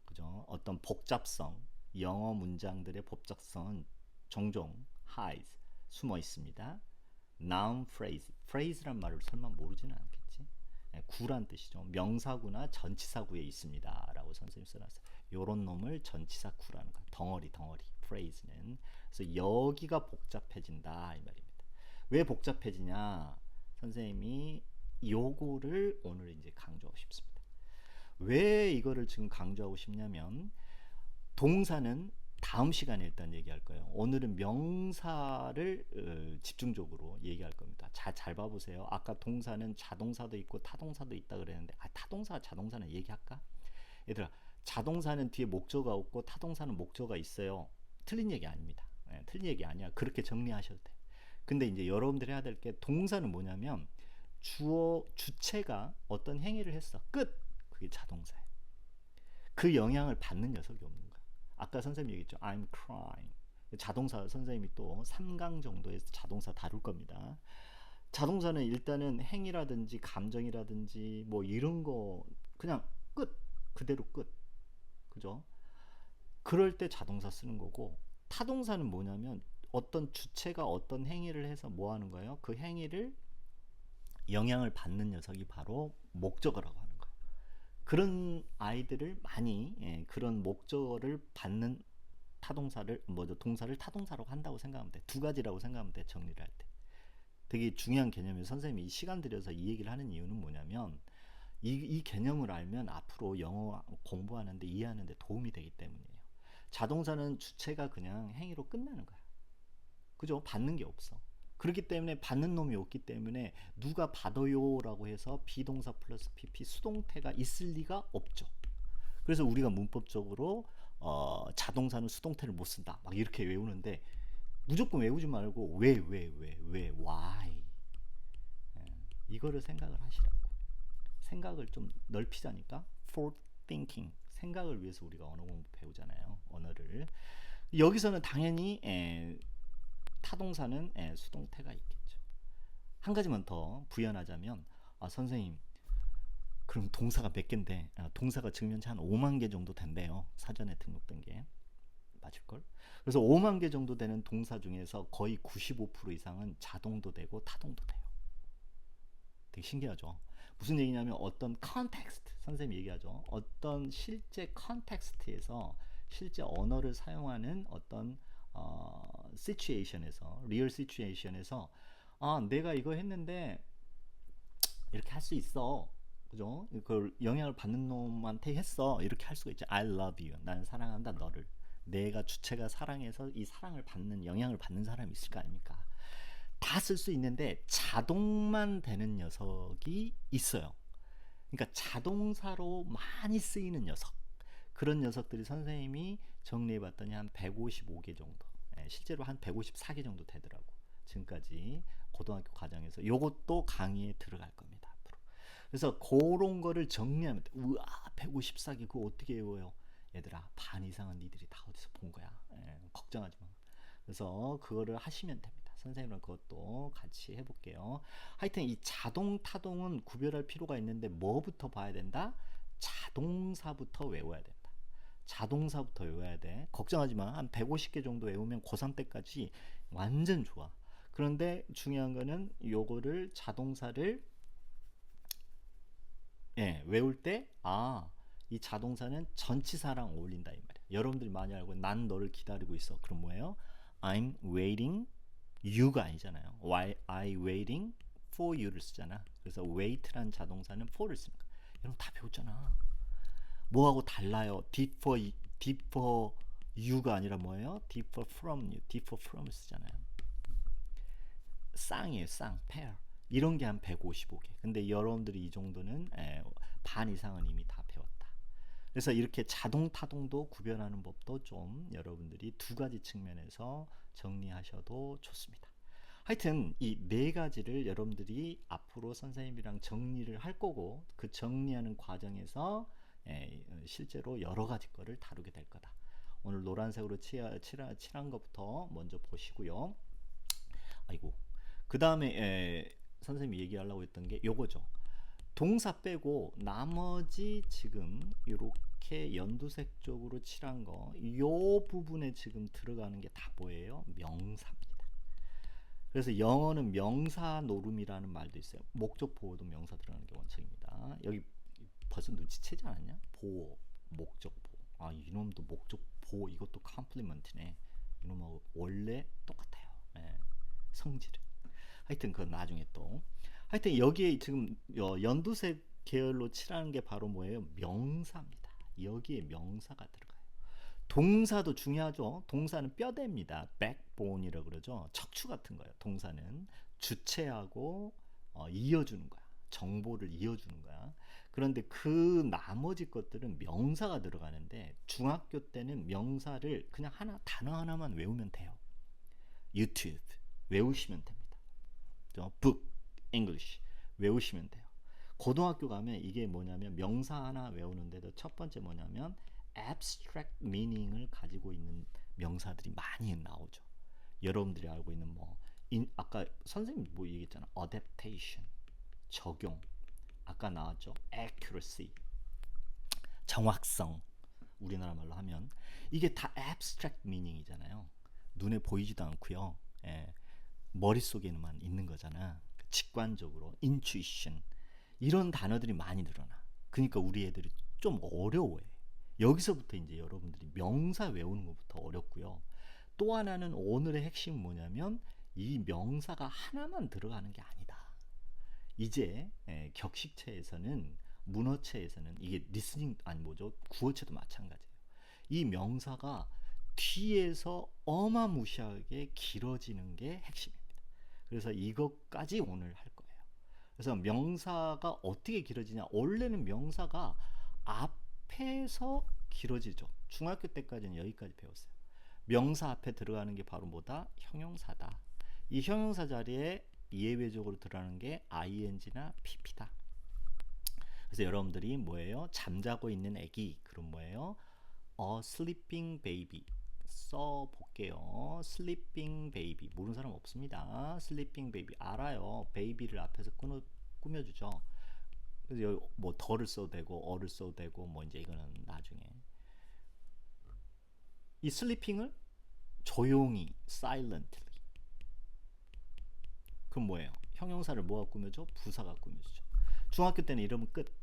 그죠? 어떤 복잡성, 영어 문장들의 복잡성은 종종 hides, 숨어 있습니다. noun phrase, phrase란 말을 설마 모르지는 않겠지? 구란 뜻이죠. 명사구나 전치사구에 있습니다. 라고 선생님이 써놨어요. 요런 놈을 전치사구라는 거야. 덩어리, phrase는. 그래서 여기가 복잡해진다 이 말입니다. 왜 복잡해지냐? 선생님이 요거를 오늘 이제 강조하고 싶습니다. 왜 이거를 지금 강조하고 싶냐면 동사는 다음 시간에 일단 얘기할 거예요. 오늘은 명사를 집중적으로 얘기할 겁니다. 잘 봐보세요. 아까 동사는 자동사도 있고 타동사도 있다 그랬는데 타동사, 자동사는 얘기할까? 얘들아, 자동사는 뒤에 목적어가 없고 타동사는 목적어가 있어요. 틀린 얘기 아닙니다. 틀린 얘기 아니야. 그렇게 정리하셔도 돼. 근데 이제 여러분들이 해야 될 게 동사는 뭐냐면 주체가 어떤 행위를 했어. 끝! 그게 자동사예요. 그 영향을 받는 녀석이 없는 거야. 아까 선생님이 얘기했죠. I'm crying. 자동사 선생님이 또 3강 정도에서 자동사 다룰 겁니다. 자동사는 일단은 행위라든지 감정이라든지 뭐 이런 거 그냥 끝! 그대로 끝. 그죠? 그럴 때 자동사 쓰는 거고 타동사는 뭐냐면 어떤 주체가 어떤 행위를 해서 뭐 하는 거예요? 그 행위를 영향을 받는 녀석이 바로 목적어라고 하는 거예요. 그런 아이들을 많이 그런 목적어를 받는 동사를 타동사라고 한다고 생각하면 돼. 두 가지라고 생각하면 돼. 정리를 할 때. 되게 중요한 개념이에요. 선생님이 이 시간 들여서 이 얘기를 하는 이유는 뭐냐면 이 개념을 알면 앞으로 영어 공부하는데 이해하는데 도움이 되기 때문이에요. 자동사는 주체가 그냥 행위로 끝나는 거야. 그죠? 받는 게 없어. 그렇기 때문에 받는 놈이 없기 때문에 누가 받아요라고 해서 비동사 플러스 PP 수동태가 있을 리가 없죠. 그래서 우리가 문법적으로 자동사는 수동태를 못 쓴다 막 이렇게 외우는데 무조건 외우지 말고 왜 why 이거를 생각을 하시라고. 생각을 좀 넓히자니까 forward thinking 생각을 위해서 우리가 언어 공부 배우잖아요. 언어를. 여기서는 당연히 타동사는 수동태가 있겠죠. 한 가지만 더 부연하자면 선생님 그럼 동사가 몇 개인데 동사가 지금 현재 한 5만 개 정도 된대요. 사전에 등록된 게. 맞을걸? 그래서 5만 개 정도 되는 동사 중에서 거의 95% 이상은 자동도 되고 타동도 돼요. 되게 신기하죠? 무슨 얘기냐면 어떤 컨텍스트, 선생님이 얘기하죠. 어떤 실제 컨텍스트에서 실제 언어를 사용하는 어떤 시츄에이션에서 리얼 시츄에이션에서 내가 이거 했는데 이렇게 할 수 있어. 그죠? 그걸 영향을 받는 놈한테 했어. 이렇게 할 수가 있죠. I love you. 나는 사랑한다 너를. 내가 주체가 사랑해서 이 사랑을 받는 영향을 받는 사람이 있을 거 아닙니까? 다 쓸 수 있는데 자동만 되는 녀석이 있어요. 그러니까 자동사로 많이 쓰이는 녀석. 그런 녀석들이 선생님이 정리해 봤더니 한 155개 정도. 실제로 한 154개 정도 되더라고. 지금까지 고등학교 과정에서 요것도 강의에 들어갈 겁니다. 앞으로. 그래서 그런 거를 정리하면 돼. 우와 154개 그거 어떻게 외워요? 얘들아 반 이상은 니들이 다 어디서 본 거야. 걱정하지 마. 그래서 그거를 하시면 됩니다. 선생님은 그것도 같이 해볼게요. 하여튼 이 자동 타동은 구별할 필요가 있는데 뭐부터 봐야 된다? 자동사부터 외워야 된다. 자동사부터 외워야 돼. 걱정하지 마. 한 150개 정도 외우면 고3 때까지 완전 좋아. 그런데 중요한 거는 요거를 자동사를 외울 때 이 자동사는 전치사랑 어울린다 이 말이야. 여러분들이 많이 알고 난 너를 기다리고 있어. 그럼 뭐예요? I'm waiting you가 아니잖아요. Why I waiting for you를 쓰잖아. 그래서 wait란 자동사는 for를 쓰는 거야. 여러분 다 배웠잖아. 뭐하고 달라요? differ you가 아니라 뭐예요? differ from you, differ from을 쓰잖아요. 쌍이에요. 쌍, pair. 이런 게 한 155개. 근데 여러분들이 이 정도는 반 이상은 이미 다 배웠다. 그래서 이렇게 자동 타동도 구별하는 법도 좀 여러분들이 두 가지 측면에서 정리하셔도 좋습니다. 하여튼 이 네 가지를 여러분들이 앞으로 선생님이랑 정리를 할 거고 그 정리하는 과정에서 실제로 여러 가지 거를 다루게 될 거다. 오늘 노란색으로 칠한 것부터 먼저 보시고요. 아이고. 그 다음에 선생님이 얘기하려고 했던 게 요거죠. 동사 빼고 나머지 지금 이렇게 연두색 쪽으로 칠한 거, 요 부분에 지금 들어가는 게 다 뭐예요? 명사입니다. 그래서 영어는 명사 노름이라는 말도 있어요. 목적 보호도 명사 들어가는 게 원칙입니다. 여기 벌써 눈치채지 않았냐? 보호, 목적 보호. 이놈도 목적 보호, 이것도 컴플리먼트네. 이놈하고 원래 똑같아요. 성질은. 하여튼 그건 나중에 또. 하여튼 여기에 지금 연두색 계열로 칠하는 게 바로 뭐예요? 명사입니다. 여기에 명사가 들어가요. 동사도 중요하죠. 동사는 뼈대입니다. backbone이라고 그러죠. 척추 같은 거예요. 동사는 주체하고 이어주는 거야. 정보를 이어주는 거야. 그런데 그 나머지 것들은 명사가 들어가는데 중학교 때는 명사를 그냥 단어 하나만 외우면 돼요. YouTube 외우시면 됩니다. book, English 외우시면 돼요. 고등학교 가면 이게 뭐냐면 명사 하나 외우는데도 첫 번째 뭐냐면 abstract meaning을 가지고 있는 명사들이 많이 나오죠. 여러분들이 알고 있는 아까 선생님 뭐 얘기했잖아. adaptation, 적용. 아까 나왔죠. accuracy, 정확성. 우리나라 말로 하면 이게 다 abstract meaning이잖아요. 눈에 보이지도 않고요. 머릿속에만 있는 거잖아. 직관적으로 intuition 이런 단어들이 많이 늘어나. 그러니까 우리 애들이 좀 어려워해. 여기서부터 이제 여러분들이 명사 외우는 것부터 어렵고요. 또 하나는 오늘의 핵심은 뭐냐면 이 명사가 하나만 들어가는 게 아니다. 이제 격식체에서는 문어체에서는 이게 리스닝 구어체도 마찬가지예요. 이 명사가 뒤에서 어마무시하게 길어지는 게 핵심입니다. 그래서 이것까지 오늘 할 거예요. 그래서 명사가 어떻게 길어지냐? 원래는 명사가 앞에서 길어지죠. 중학교 때까지는 여기까지 배웠어요. 명사 앞에 들어가는 게 바로 뭐다? 형용사다. 이 형용사 자리에 예외적으로 들어가는 게 ing나 pp다. 그래서 여러분들이 뭐예요? 잠자고 있는 애기. 그럼 뭐예요? A sleeping baby. 써볼게요. sleeping baby. 모르는 사람 없습니다. sleeping baby. 알아요. 베이비를 앞에서 꾸며주죠. 그래서 여기 더를 써도 되고 어를 써도 되고 이제 이거는 나중에. 이 sleeping을 조용히 silently. 그럼 뭐예요? 형용사를 뭐가 꾸며줘? 부사가 꾸며주죠. 중학교 때는 이러면 끝.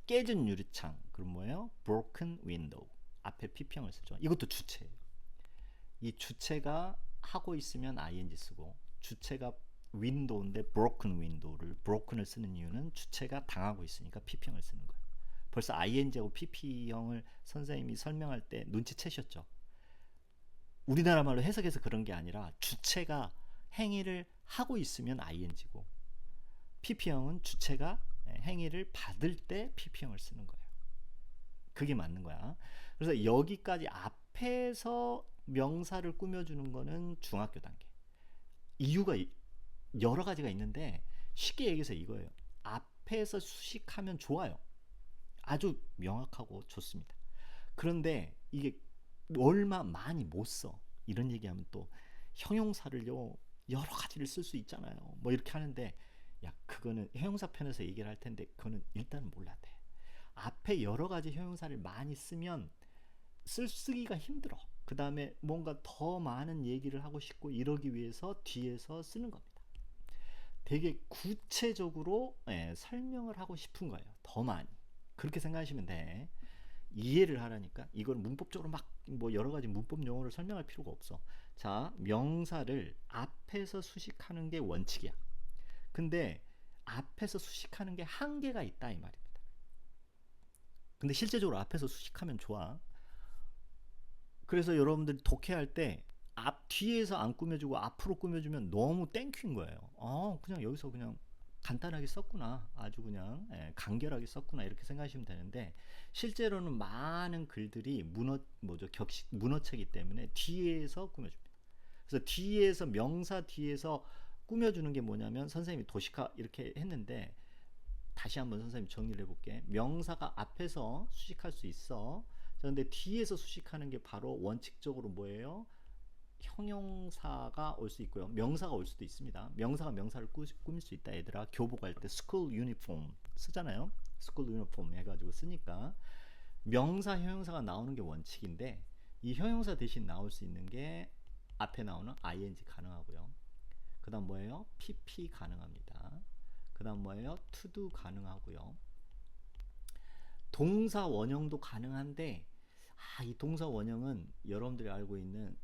깨진 유리창. 그럼 뭐예요? broken window. 앞에 pp형을 쓰죠. 이것도 주체예요. 이 주체가 하고 있으면 ing 쓰고 주체가 window인데 broken window를 broken을 쓰는 이유는 주체가 당하고 있으니까 pp형을 쓰는 거예요. 벌써 ing하고 pp형을 선생님이 설명할 때 눈치채셨죠? 우리나라 말로 해석해서 그런 게 아니라 주체가 행위를 하고 있으면 ing고 pp형은 주체가 행위를 받을 때 pp형을 쓰는 거예요. 그게 맞는 거야. 그래서 여기까지 앞에서 명사를 꾸며주는 거는 중학교 단계. 이유가 여러 가지가 있는데 쉽게 얘기해서 이거예요. 앞에서 수식하면 좋아요. 아주 명확하고 좋습니다. 그런데 이게 얼마 많이 못 써. 이런 얘기하면 또 형용사를요 여러 가지를 쓸 수 있잖아요. 이렇게 하는데 그거는 형용사 편에서 얘기를 할 텐데 그거는 일단은 몰라야 돼. 앞에 여러 가지 형용사를 많이 쓰면 쓰기가 힘들어. 그 다음에 뭔가 더 많은 얘기를 하고 싶고 이러기 위해서 뒤에서 쓰는 겁니다. 되게 구체적으로 설명을 하고 싶은 거예요. 더 많이. 그렇게 생각하시면 돼. 이해를 하라니까. 이걸 문법적으로 막 뭐 여러 가지 문법 용어를 설명할 필요가 없어. 자, 명사를 앞에서 수식하는 게 원칙이야. 근데 앞에서 수식하는 게 한계가 있다 이 말입니다. 근데 실제적으로 앞에서 수식하면 좋아. 그래서 여러분들이 독해할 때 앞 뒤에서 안 꾸며주고 앞으로 꾸며주면 너무 땡큐인 거예요. 그냥 여기서 그냥 간단하게 썼구나, 아주 그냥 간결하게 썼구나 이렇게 생각하시면 되는데, 실제로는 많은 글들이 문어체이기 때문에 뒤에서 꾸며줍니다. 그래서 뒤에서 명사 뒤에서 꾸며주는 게 뭐냐면, 선생님이 도식화 이렇게 했는데 다시 한번 선생님 정리를 해볼게. 명사가 앞에서 수식할 수 있어. 그런데 뒤에서 수식하는 게 바로 원칙적으로 뭐예요? 형용사가 올 수 있고요. 명사가 올 수도 있습니다. 명사가 명사를 꾸밀 수 있다. 얘들아, 교복할 때 school uniform 쓰잖아요. school uniform 해가지고 쓰니까 명사, 형용사가 나오는 게 원칙인데, 이 형용사 대신 나올 수 있는 게 앞에 나오는 ing 가능하고요. 그 다음 뭐예요? pp 가능합니다. 그 다음 뭐예요? to do 가능하고요. 동사 원형도 가능한데, 이 동사 원형은 여러분들이 알고 있는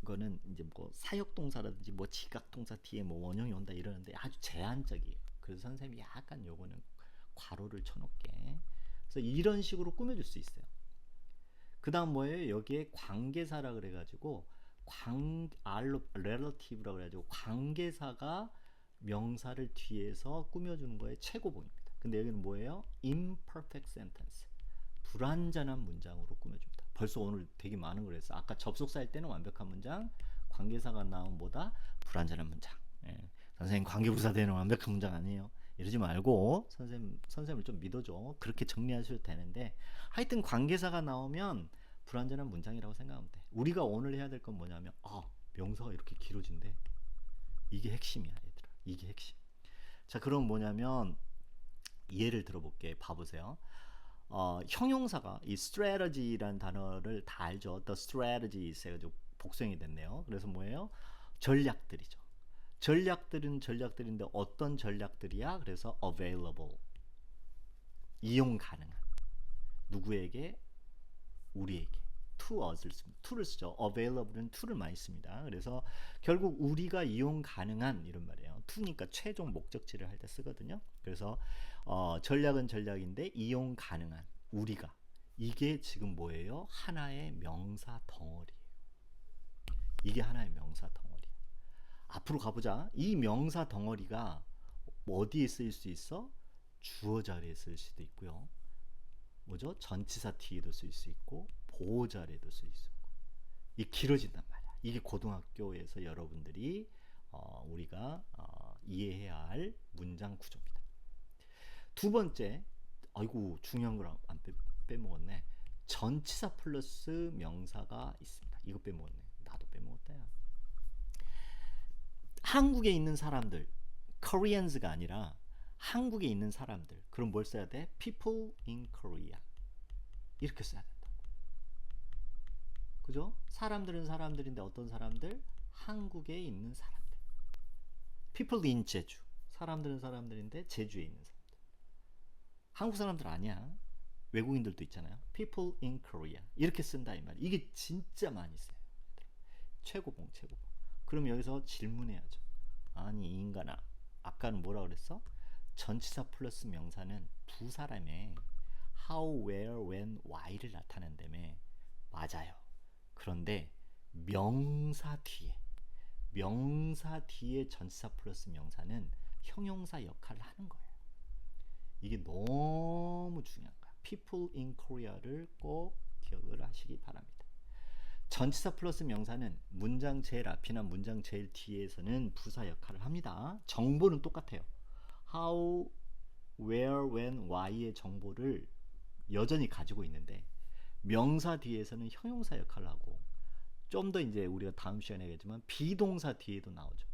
거는 이제 뭐 사역동사라든지 뭐 지각동사 뒤에 뭐 원형이 온다 이러는데 아주 제한적이에요. 그래서 선생님이 약간 요거는 괄호를 쳐놓게. 그래서 이런 식으로 꾸며줄 수 있어요. 그 다음 뭐예요? 여기에 관계사라 그래가지고 relative라고 그래가지고 관계사가 명사를 뒤에서 꾸며주는 거에 최고봉입니다. 근데 여기는 뭐예요? imperfect sentence, 불완전한 문장으로 꾸며줍니다. 벌써 오늘 되게 많은 걸 했어. 아까 접속사일 때는 완벽한 문장, 관계사가 나오면 뭐다? 불완전한 문장. 선생님 관계부사 되는 완벽한 문장 아니에요. 이러지 말고 선생님을 좀 믿어줘. 그렇게 정리하셔도 되는데, 하여튼 관계사가 나오면 불완전한 문장이라고 생각하면 돼. 우리가 오늘 해야 될 건 뭐냐면, 명사가 이렇게 길어진대. 이게 핵심이야, 얘들아. 이게 핵심. 자, 그럼 뭐냐면 예를 들어볼게. 봐보세요. 형용사가 이 strategy라는 단어를 다 알죠. The strategies 해가지고 복수형이 됐네요. 그래서 뭐예요? 전략들이죠. 전략들은 전략들인데 어떤 전략들이야? 그래서 available, 이용 가능한. 누구에게? 우리에게. to us를 씁니다. to를 쓰죠. available은 to를 많이 씁니다. 그래서 결국 우리가 이용 가능한 이런 말이에요. to니까 최종 목적지를 할 때 쓰거든요. 그래서 전략은 전략인데 이용 가능한 우리가, 이게 지금 뭐예요? 하나의 명사 덩어리예요. 이게 하나의 명사 덩어리야. 앞으로 가보자. 이 명사 덩어리가 어디에 쓰일 수 있어? 주어 자리에 쓸 수도 있고요. 뭐죠? 전치사 뒤에도 쓸 수 있고 보호 자리에도 쓸 수 있고. 이게 길어진단 말이야. 이게 고등학교에서 여러분들이 우리가 이해해야 할 문장 구조입니다. 두 번째, 아이고 중요한 걸 안 빼먹었네. 전치사 플러스 명사가 있습니다. 이거 빼먹었네. 나도 빼먹었다 야. 한국에 있는 사람들, Koreans가 아니라 한국에 있는 사람들. 그럼 뭘 써야 돼? People in Korea. 이렇게 써야 된다고. 그죠? 사람들은 사람들인데 어떤 사람들? 한국에 있는 사람들. People in 제주. 사람들은 사람들인데 제주에 있는 사람들. 한국 사람들 아니야. 외국인들도 있잖아요. People in Korea. 이렇게 쓴다 이 말이야. 이게 진짜 많이 써요. 최고봉. 그럼 여기서 질문해야죠. 아니 이 인간아, 아까는 뭐라 그랬어? 전치사 플러스 명사는 부사람에 how, where, when, why를 나타낸다며. 맞아요. 그런데 명사 뒤에 전치사 플러스 명사는 형용사 역할을 하는 거예요. 이게 너무 중요한 거야. People in Korea를 꼭 기억을 하시기 바랍니다. 전치사 플러스 명사는 문장 제일 앞이나 문장 제일 뒤에서는 부사 역할을 합니다. 정보는 똑같아요. how, where, when, why의 정보를 여전히 가지고 있는데, 명사 뒤에서는 형용사 역할을 하고, 좀 더 이제 우리가 다음 시간에 얘기하지만 비동사 뒤에도 나오죠.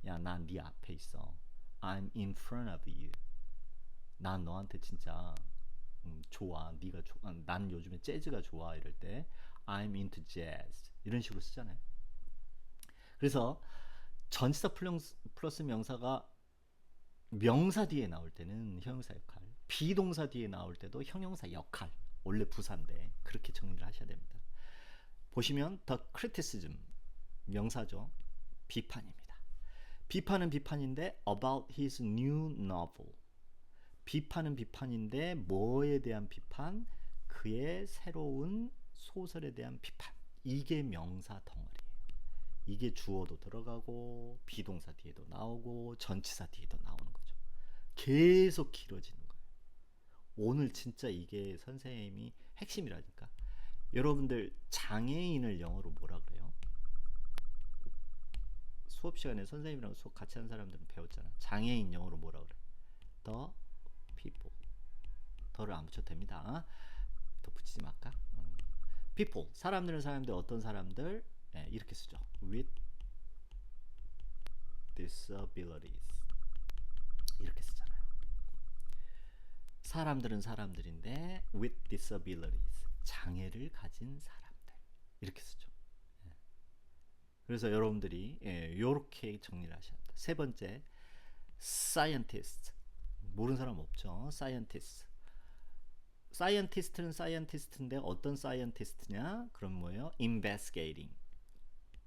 야, 난 네 앞에 있어. I'm in front of you. 난 너한테 진짜 좋아. 네가 좋아. 난 요즘에 재즈가 좋아. 이럴 때 I'm into jazz 이런 식으로 쓰잖아요. 그래서 전치사 플러스 명사가 명사 뒤에 나올 때는 형용사 역할, 비동사 뒤에 나올 때도 형용사 역할. 원래 부사인데 그렇게 정리를 하셔야 됩니다. 보시면 the criticism 명사죠. 비판입니다. 비판은 비판인데 about his new novel. 비판은 비판인데 뭐에 대한 비판? 그의 새로운 소설에 대한 비판. 이게 명사 덩어리예요. 이게 주어도 들어가고 비동사 뒤에도 나오고 전치사 뒤에도 나오는 거죠. 계속 길어지는 거예요. 오늘 진짜 이게 선생님이 핵심이라니까. 여러분들 장애인을 영어로 뭐라 그래요? 수업 시간에 선생님이랑 수업 같이 하는 사람들은 배웠잖아. 장애인 영어로 뭐라 그래? The people. 더를 안 붙여도 됩니다. 더 붙이지 말까? people. 사람들은 사람들, 어떤 사람들? 네, 이렇게 쓰죠. with disabilities. 이렇게 쓰잖아요. 사람들은 사람들인데 with disabilities. 장애를 가진 사람들. 이렇게 쓰죠. 그래서 여러분들이 이렇게 정리를 하셔야 합니다. 세 번째, scientist. 모르는 사람 없죠. scientist. scientist는 scientist인데 어떤 scientist냐? 그럼 뭐예요? investigating.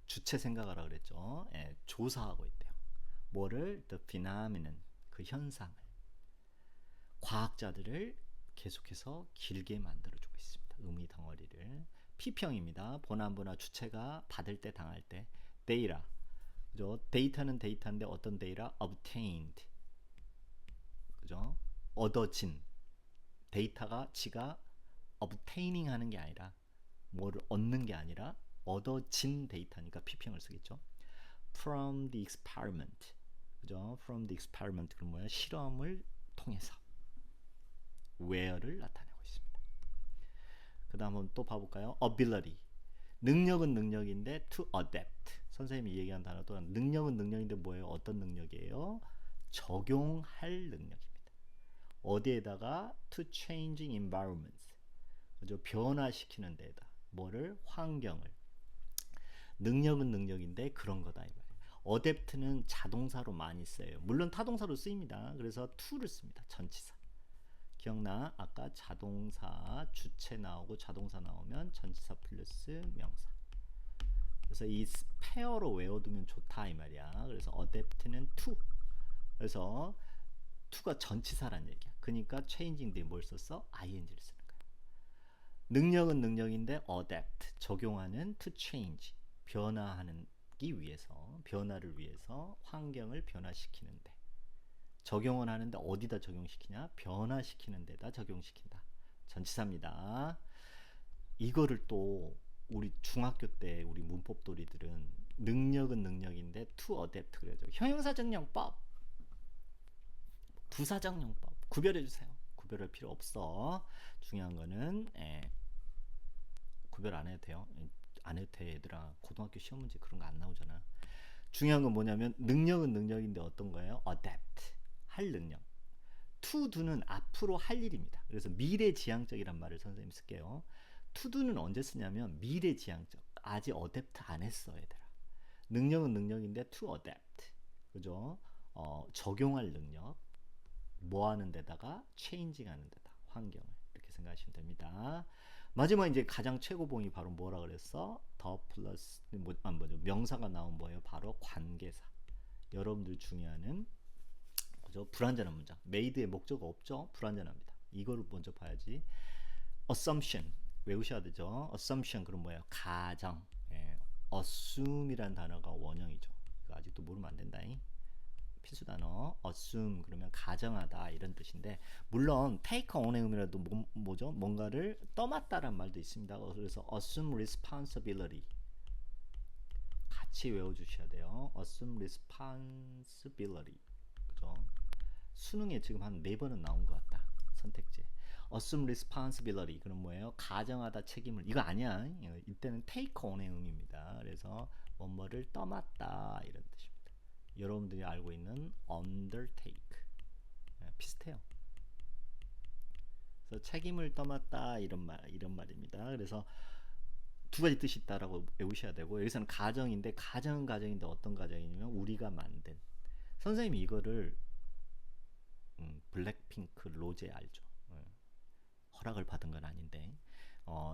주체 생각하라 그랬죠. 조사하고 있대요. 뭐를? the phenomenon. 그 현상을. 과학자들을 계속해서 길게 만들어주고 있습니다. 의미 덩어리를. 피평입니다. 보나보나 주체가 받을 때 당할 때. 데이터. 그죠? 데이터는 데이터인데 어떤 데이터? obtained. 그죠? 얻어진. 데이터가 지가 obtaining 하는 게 아니라 뭐를 얻는 게 아니라 얻어진 데이터니까 피평을 쓰겠죠. from the experiment. 그죠? from the experiment. 그럼 뭐야? 실험을 통해서 where를 나타내고 있습니다. 그 다음 또 봐볼까요? ability. 능력은 능력인데 to adapt. 선생님이 얘기한 단어 또한 능력은 능력인데 뭐예요? 어떤 능력이에요? 적용할 능력입니다. 어디에다가 to changing environments. 그죠? 변화시키는 데다. 뭐를? 환경을. 능력은 능력인데 그런 거다 이 말이에요. adapt는 자동사로 많이 써요. 물론 타동사로 쓰입니다. 그래서 to를 씁니다. 전치사. 기억나? 아까 자동사 주체 나오고 자동사 나오면 전치사 플러스 명사. 그래서 이 페어로 외워두면 좋다 이 말이야. 그래서 adapt는 to. 그래서 to가 전치사란 얘기야. 그러니까 changing 뒤에 뭘 썼어? ing를 쓰는 거야. 능력은 능력인데 adapt 적용하는 to change 변화하기 위해서 변화를 위해서 환경을 변화시키는데 적용은 하는데 어디다 적용시키냐? 변화시키는 데다 적용시킨다. 전치사입니다. 이거를 또 우리 중학교 때 우리 문법돌이들은 능력은 능력인데 to adapt 그래죠. 형용사적 용법, 부사적 용법 구별해 주세요. 구별할 필요 없어. 중요한 거는 구별 안 해도 돼요. 안 해도 돼 얘들아. 고등학교 시험 문제 그런 거 안 나오잖아. 중요한 건 뭐냐면 능력은 능력인데 어떤 거예요? adapt 할 능력. to do는 앞으로 할 일입니다. 그래서 미래지향적이란 말을 선생님 쓸게요. to do는 언제 쓰냐면 미래지향적. 아직 adapt 안 했어 얘들아. 능력은 능력인데 to adapt. 그죠? 적용할 능력. 뭐 하는 데다가 changing 하는 데다. 환경을. 이렇게 생각하시면 됩니다. 마지막 이제 가장 최고봉이 바로 뭐라 그랬어? 더 플러스 명사가 나온 뭐예요? 바로 관계사. 여러분들 중요하는 그죠? 불완전한 문장. made의 목적어 없죠? 불완전합니다. 이거를 먼저 봐야지. assumption 외우셔야 되죠. assumption 그럼 뭐예요? 가정. assume이란 단어가 원형이죠. 이거 아직도 모르면 안 된다잉. 필수 단어 assume 그러면 가정하다 이런 뜻인데 물론 take on의 의미라도 뭐죠? 뭔가를 떠맡다란 말도 있습니다. 그래서 assume responsibility 같이 외워주셔야 돼요. assume responsibility 그죠? 수능에 지금 한 4번은 나온 것 같다. 선택지 assume responsibility 그럼 뭐예요? 가정하다 책임을 이거 아니야. 이때는 take on의 의미입니다. 그래서 뭐뭐를 떠맡다 이런 뜻입니다. 여러분들이 알고 있는 undertake 비슷해요. 그래서 책임을 떠맡다 이런 말입니다. 그래서 두 가지 뜻이 있다라고 외우셔야 되고 여기서는 가정인데 가정은 가정인데 어떤 가정이냐면 우리가 만든 선생님이 이거를 블랙핑크 로제 알죠? 허락을 받은 건 아닌데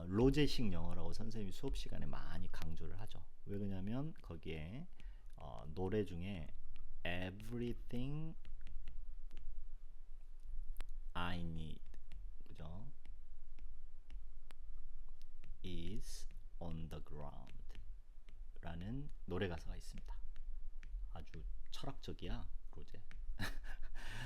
로제식 영어라고 선생님이 수업 시간에 많이 강조를 하죠. 왜 그러냐면 거기에 노래 중에 Everything I need 그죠? is on the ground 라는 노래 가사가 있습니다. 아주 철학적이야 로제.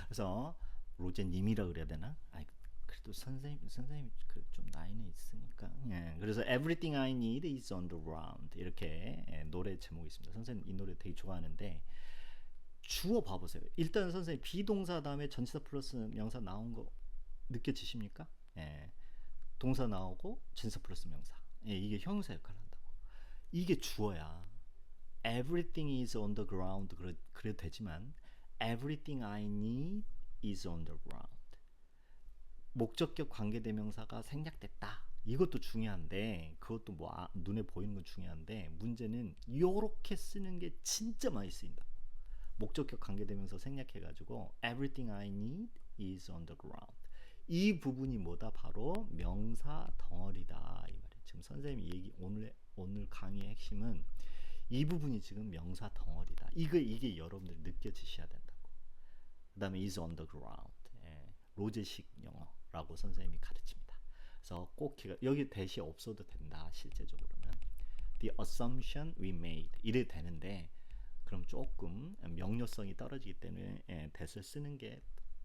그래서 로제님이라 그래야 되나? 아니, 그래도 선생님 그 좀 나이는 있으니까. 예, 그래서 Everything I Need is on the ground 이렇게 노래 제목이 있습니다. 선생님 이 노래 되게 좋아하는데 주어 봐보세요. 일단 선생님 비동사 다음에 전치사 플러스 명사 나온 거 느껴지십니까? 예, 동사 나오고 전치사 플러스 명사. 예, 이게 형용사 역할을 한다고. 이게 주어야. Everything is on the ground 그래도 되지만 Everything I need is on the ground. 목적격 관계대명사가 생략됐다. 이것도 중요한데 그것도 뭐 눈에 보이는 건 중요한데 문제는 요렇게 쓰는 게 진짜 많이 쓰인다. 목적격 관계대명사 생략해가지고 Everything I need is on the ground. 이 부분이 뭐다? 바로 명사 덩어리다 이 말이에요. 지금 선생님이 얘기 오늘 강의의 핵심은 이 부분이 지금 명사 덩어리다. 이게 여러분들이 느껴지셔야 된다고. 그 다음에 is on the ground. 예, 로제식 영어라고 선생님이 가르칩니다. 그래서 꼭 여기 대시 없어도 된다. 실제적으로는 the assumption we made 이래 되는데 그럼 조금 명료성이 떨어지기 때문에 that을 쓰는 게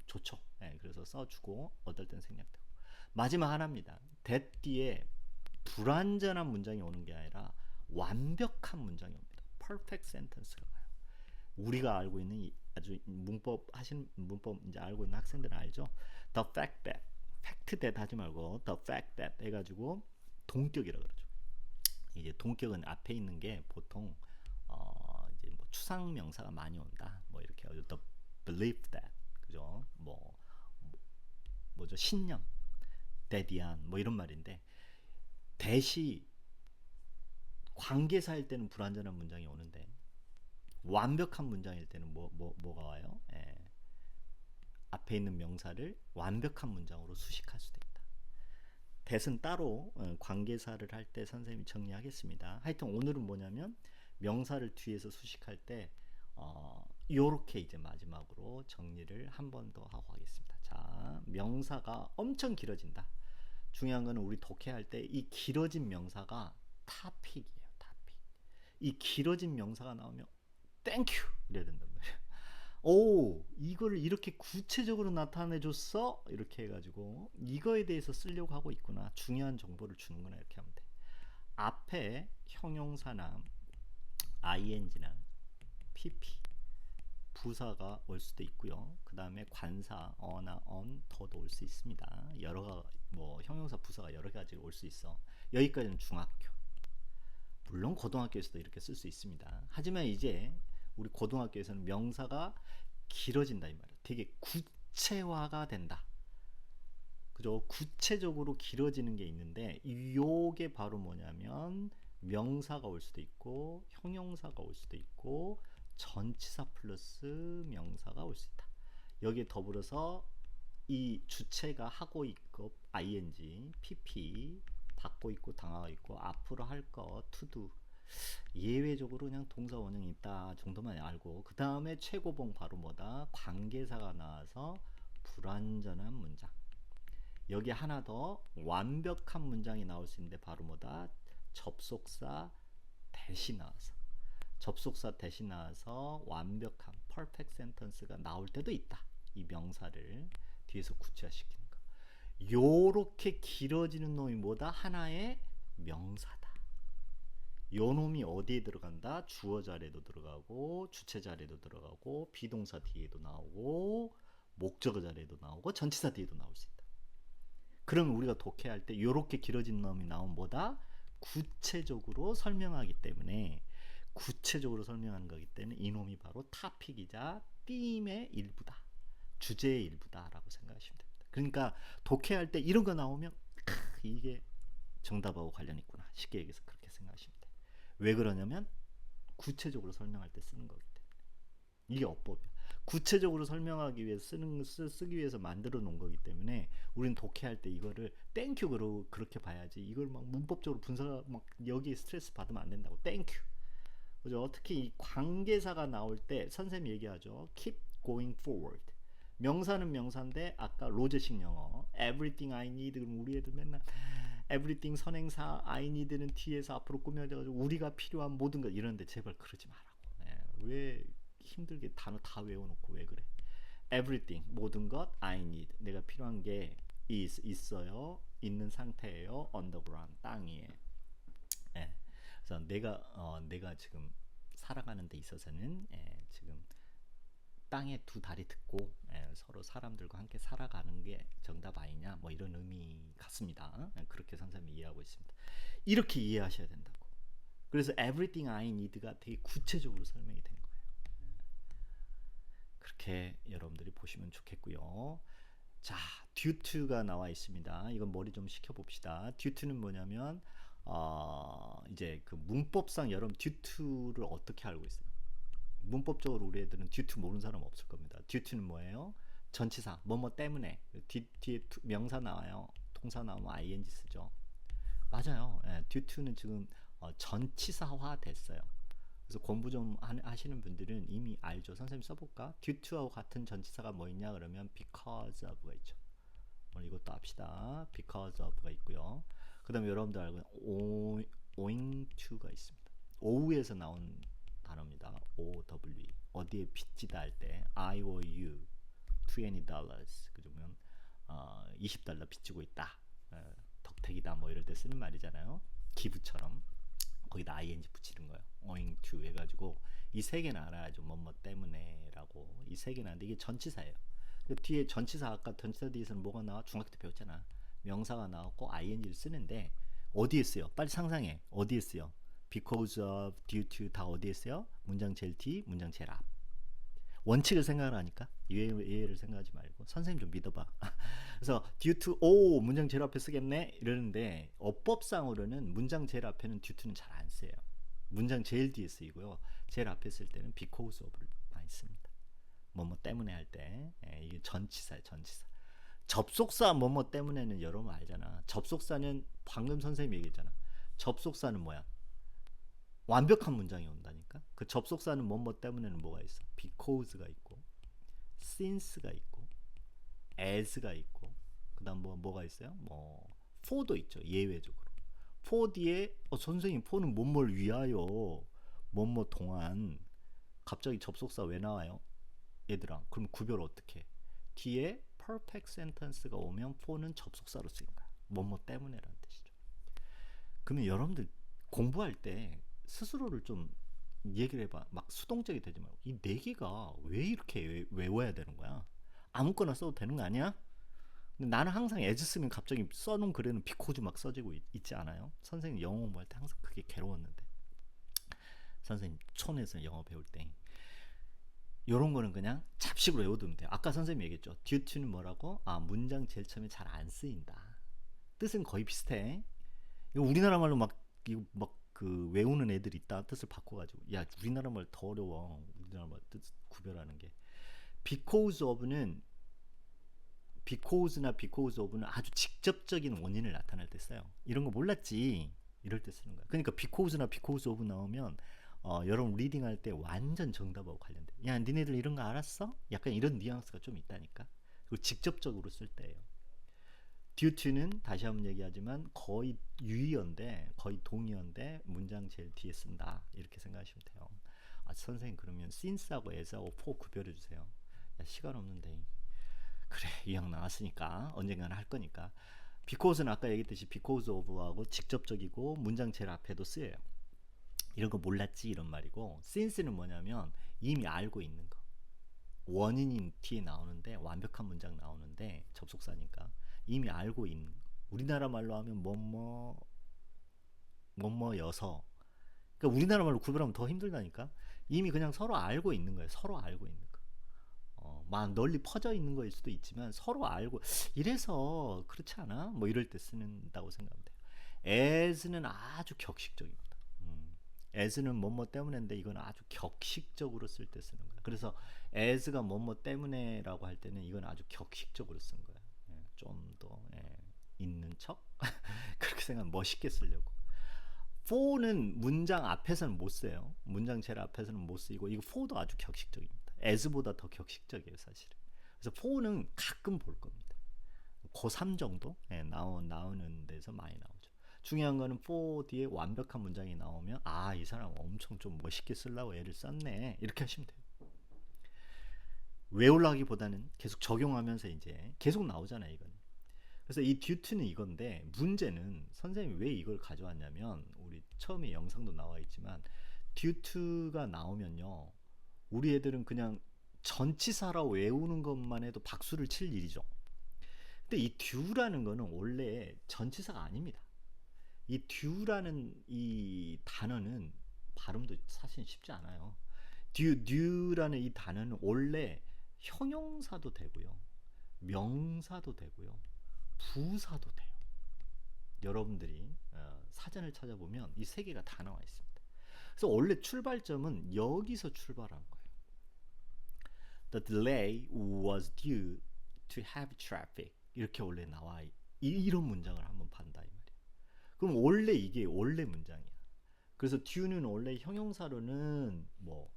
좋죠. 그래서 써주고 어떨 땐 생략되고. 마지막 하나입니다. that 뒤에 불완전한 문장이 오는 게 아니라 완벽한 문장이 옵니다. perfect sentence가 와요. 우리가 알고 있는 아주 문법 이제 알고 있는 학생들은 알죠. The fact that, fact that 하지 말고 the fact that 해가지고 동격이라 그러죠. 이제 동격은 앞에 있는 게 보통 이제 뭐 추상 명사가 많이 온다. 뭐 이렇게 the belief that 그죠? 뭐죠? 신념, 대디안 뭐 이런 말인데 대시 관계사일 때는 불완전한 문장이 오는데 완벽한 문장일 때는 뭐가 와요? 앞에 있는 명사를 완벽한 문장으로 수식할 수도 있다. that은 따로 관계사를 할 때 선생님이 정리하겠습니다. 하여튼 오늘은 뭐냐면 명사를 뒤에서 수식할 때 요렇게 이제 마지막으로 정리를 한 번 더 하고 하겠습니다. 자, 명사가 엄청 길어진다. 중요한 거는 우리 독해할 때 이 길어진 명사가 타픽이에요. 타픽. 이 길어진 명사가 나오면 땡큐 이래야 된단 말이에요. 오, 이거를 이렇게 구체적으로 나타내 줬어? 이렇게 해가지고 이거에 대해서 쓰려고 하고 있구나. 중요한 정보를 주는구나. 이렇게 하면 돼. 앞에 형용사나 ing나 pp 부사가 올 수도 있고요. 그 다음에 관사 어나 on 더도 올 수 있습니다. 뭐 형용사 부사가 여러 가지 올 수 있어. 여기까지는 중학교. 물론 고등학교에서도 이렇게 쓸 수 있습니다. 하지만 이제 우리 고등학교에서는 명사가 길어진다 이 말이에요. 되게 구체화가 된다. 그죠? 구체적으로 길어지는 게 있는데 요게 바로 뭐냐면 명사가 올 수도 있고 형용사가 올 수도 있고 전치사 플러스 명사가 올 수 있다. 여기에 더불어서 이 주체가 하고 있고 ing, pp 받고 있고 당하고 있고 앞으로 할 거 to do 예외적으로 그냥 동사 원형이 있다 정도만 알고 그 다음에 최고봉 바로 뭐다? 관계사가 나와서 불완전한 문장. 여기 하나 더 완벽한 문장이 나올 수 있는데 바로 뭐다? 접속사 대신 나와서 접속사 대신 나와서 완벽한 perfect sentence가 나올 때도 있다. 이 명사를 뒤에서 구체화시키는 거. 요렇게 길어지는 놈이 뭐다? 하나의 명사다. 요 놈이 어디에 들어간다? 주어 자리에도 들어가고 주체 자리에도 들어가고 비동사 뒤에도 나오고 목적어 자리에도 나오고 전치사 뒤에도 나올 수 있다. 그러면 우리가 독해할 때 요렇게 길어진 놈이 나오면 뭐다? 구체적으로 설명하기 때문에 구체적으로 설명하는 거기 때문에 이놈이 바로 타픽이자 띠임의 일부다. 주제의 일부다 라고 생각하시면 됩니다. 그러니까 독해할 때 이런 거 나오면 이게 정답하고 관련 있구나. 쉽게 얘기해서 그렇게 생각하시면 돼요. 왜 그러냐면 구체적으로 설명할 때 쓰는 거기 때문에. 이게 어법이야. 구체적으로 설명하기 위해서 쓰기 위해서 만들어 놓은 거기 때문에 우리는 독해할 때 이거를 땡큐로 그렇게 봐야지. 이걸 막 문법적으로 분석 막 여기에 스트레스 받으면 안 된다고. 땡큐. 그죠? 특히 이 관계사가 나올 때 선생님이 얘기하죠. Keep going forward. 명사는 명사인데 아까 로제식 영어 everything I need. 그럼 우리 애들 맨날 everything 선행사 I need는 뒤에서 앞으로 꾸며져가지고 우리가 필요한 모든 것 이러는데 제발 그러지 말라고. 왜 힘들게 단어 다 외워놓고 왜 그래? everything 모든 것 I need 내가 필요한 게 있어요. 있는 상태예요. underground 땅 위에. 그래서 내가 지금 살아가는 데 있어서는 지금 땅에 두 다리 듣고 서로 사람들과 함께 살아가는 게 정답 아니냐 뭐 이런 의미 같습니다. 그렇게 선생님이 이해하고 있습니다. 이렇게 이해하셔야 된다고. 그래서 everything I need가 되게 구체적으로 설명이 된 거예요. 그렇게 여러분들이 보시면 좋겠고요. 자, due to가 나와 있습니다. 이건 머리 좀 식혀봅시다. due to는 뭐냐면 이제 그 문법상 여러분 due to를 어떻게 알고 있어요? 문법적으로 우리 애들은 due to 모르는 사람 없을 겁니다. due to는 뭐예요? 전치사, 뭐뭐 때문에. 뒤에 명사 나와요. 동사 나오면 ing 쓰죠. 맞아요. due to는 지금 전치사화 됐어요. 그래서 공부 좀 하시는 분들은 이미 알죠. 선생님 써볼까? due to하고 같은 전치사가 뭐 있냐 그러면 because of가 있죠. 오늘 이것도 합시다. because of가 있고요. 그 다음에 여러분들 알고 있는 owing to가 있습니다. 오후에서 나온 단어입니다. OW 어디에 빚지다 할 때 I owe you $20 그러면 $20 빚지고 있다. 덕택이다 뭐 이럴 때 쓰는 말이잖아요. 기부처럼 거기다 ing 붙이는 거예요. owing to 해가지고 이 세 개는 알아야죠. 뭐뭐 때문에라고 이 세 개는 아는데 이게 전치사예요. 그 뒤에 전치사 아까 전치사 뒤에서는 뭐가 나와? 중학교 때 배웠잖아. 명사가 나왔고 ing를 쓰는데 어디에 쓰여? 빨리 상상해. 어디에 쓰여? because of, due to 다 어디에 쓰여? 문장 제일 뒤, 문장 제일 앞. 원칙을 생각을 하니까 예외를 생각하지 말고 선생님 좀 믿어봐. 그래서 due to 오 문장 제일 앞에 쓰겠네 이러는데 어법상으로는 문장 제일 앞에는 due to는 잘 안 쓰여요. 문장 제일 뒤에 쓰이고요. 제일 앞에 쓸 때는 because of를 많이 씁니다. 뭐뭐 때문에 할 때 이게 전치사예요. 전치사. 접속사 뭐뭐 때문에는 여러분 알잖아. 접속사는 방금 선생님이 얘기했잖아. 접속사는 뭐야? 완벽한 문장이 온다니까. 그 접속사는 뭐뭐 때문에는 뭐가 있어? because가 있고 since가 있고 as가 있고 그다음 뭐가 있어요? 뭐 for도 있죠. 예외적으로. for 뒤에 선생님 for는 뭐뭐를 위하여 뭐뭐 동안 갑자기 접속사 왜 나와요? 얘들아. 그럼 구별 어떻게 해? 뒤에 perfect sentence가 오면 for는 접속사로 쓰인 거야. 뭐뭐 때문에라는 뜻이죠. 그러면 여러분들 공부할 때 스스로를 좀 얘기를 해봐. 막 수동적이 되지 말고 이 네 개가 왜 이렇게 외워야 되는 거야? 아무거나 써도 되는 거 아니야? 근데 나는 항상 as 쓰면 갑자기 써놓은 글에는 because 막 써지고 있지 않아요? 선생님 영어 공부할 때 항상 그게 괴로웠는데 선생님 촌에서 영어 배울 때 요런 거는 그냥 잡식으로 외워두면 돼요. 아까 선생님이 얘기했죠. due to는 뭐라고? 문장 제일 처음에 잘 안 쓰인다. 뜻은 거의 비슷해. 이거 우리나라 말로 그 외우는 애들 있다. 뜻을 바꿔가지고 야 우리나라 말 더 어려워. 우리나라 말 뜻 구별하는 게 because of는 because나 because of는 아주 직접적인 원인을 나타낼 때 써요. 이런 거 몰랐지? 이럴 때 쓰는 거야. 그러니까 because나 because of 나오면 여러분 리딩할 때 완전 정답하고 관련돼. 야 니네들 이런 거 알았어? 약간 이런 뉘앙스가 좀 있다니까. 그리고 직접적으로 쓸 때예요. due to는 다시 한번 얘기하지만 거의 유의어인데 거의 동의어인데 문장 제일 뒤에 쓴다 이렇게 생각하시면 돼요. 선생님 그러면 since하고 as하고 for 구별해 주세요. 야 시간 없는데 그래 유형 나왔으니까 언젠가는 할 거니까. because는 아까 얘기했듯이 because of하고 직접적이고 문장 제일 앞에도 쓰여요. 이런 거 몰랐지 이런 말이고 since는 뭐냐면 이미 알고 있는 거. 원인이 뒤에 나오는데 완벽한 문장 나오는데 접속사니까 이미 알고 있는 우리나라 말로 하면 뭐뭐여서 그러니까 우리나라 말로 구별하면 더 힘들다니까. 이미 그냥 서로 알고 있는 거예요. 서로 알고 있는 거. 막 널리 퍼져 있는 거일 수도 있지만 서로 알고 이래서 그렇지 않아? 뭐 이럴 때 쓰는다고 생각하면 돼요. as는 아주 격식적입니다. as는 뭐뭐 때문인데 이건 아주 격식적으로 쓸 때 쓰는 거야. 그래서 as가 뭐뭐 때문에라고 할 때는 이건 아주 격식적으로 쓴 거야. 좀 더 있는 척 그렇게 생각하면 멋있게 쓰려고. for는 문장 앞에서는 못 써요. 문장 제일 앞에서는 못 쓰이고 이거 for도 아주 격식적입니다. as보다 더 격식적이에요, 사실은. 그래서 for는 가끔 볼 겁니다. 고3 정도 나오는 데서 많이 나오죠. 중요한 거는 for 뒤에 완벽한 문장이 나오면 아, 이 사람 엄청 좀 멋있게 쓰려고 애를 썼네. 이렇게 하시면 돼요. 외우려기보다는 계속 적용하면서 이제 계속 나오잖아요, 이건. 그래서 이 due to는 이건데 문제는 선생님이 왜 이걸 가져왔냐면 우리 처음에 영상도 나와 있지만 due to가 나오면요. 우리 애들은 그냥 전치사라 외우는 것만 해도 박수를 칠 일이죠. 근데 이 due라는 거는 원래 전치사가 아닙니다. 이 due라는 이 단어는 발음도 사실 쉽지 않아요. due라는 이 단어는 원래 형용사도 되고요. 명사도 되고요. 부사도 돼요. 여러분들이 사전을 찾아보면 이 세 개가 다 나와 있습니다. 그래서 원래 출발점은 여기서 출발한 거예요. The delay was due to heavy traffic. 이렇게 원래 나와 이런 문장을 한번 판다 이 말이에요. 그럼 원래 이게 원래 문장이야. 그래서 due는 원래 형용사로는 뭐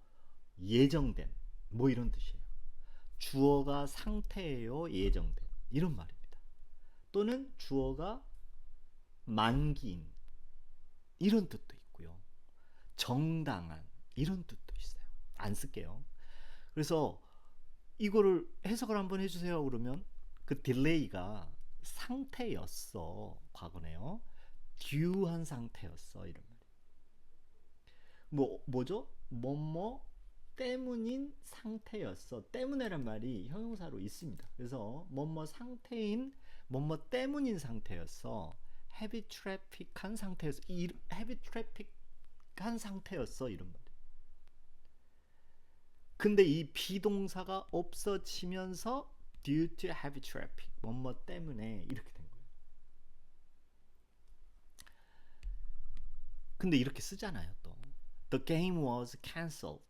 예정된 뭐 이런 뜻이에요. 주어가 상태예요, 예정된 이런 말입니다. 또는 주어가 만기인 이런 뜻도 있고요. 정당한 이런 뜻도 있어요. 안 쓸게요. 그래서 이거를 해석을 한번 해주세요 그러면 그 딜레이가 상태였어. 과거네요. due한 상태였어. 이런 말이에요. 뭐죠? 뭐뭐 때문인 상태였어. 때문에란 말이 형용사로 있습니다. 그래서 뭐뭐 상태인 뭐뭐 때문인 상태였어. heavy traffic한 상태였어. heavy traffic한 상태였어. 이런 말이에요. 근데 이 비동사가 없어지면서 due to heavy traffic 뭐뭐 때문에 이렇게 된 거예요. 근데 이렇게 쓰잖아요. 또 the game was cancelled.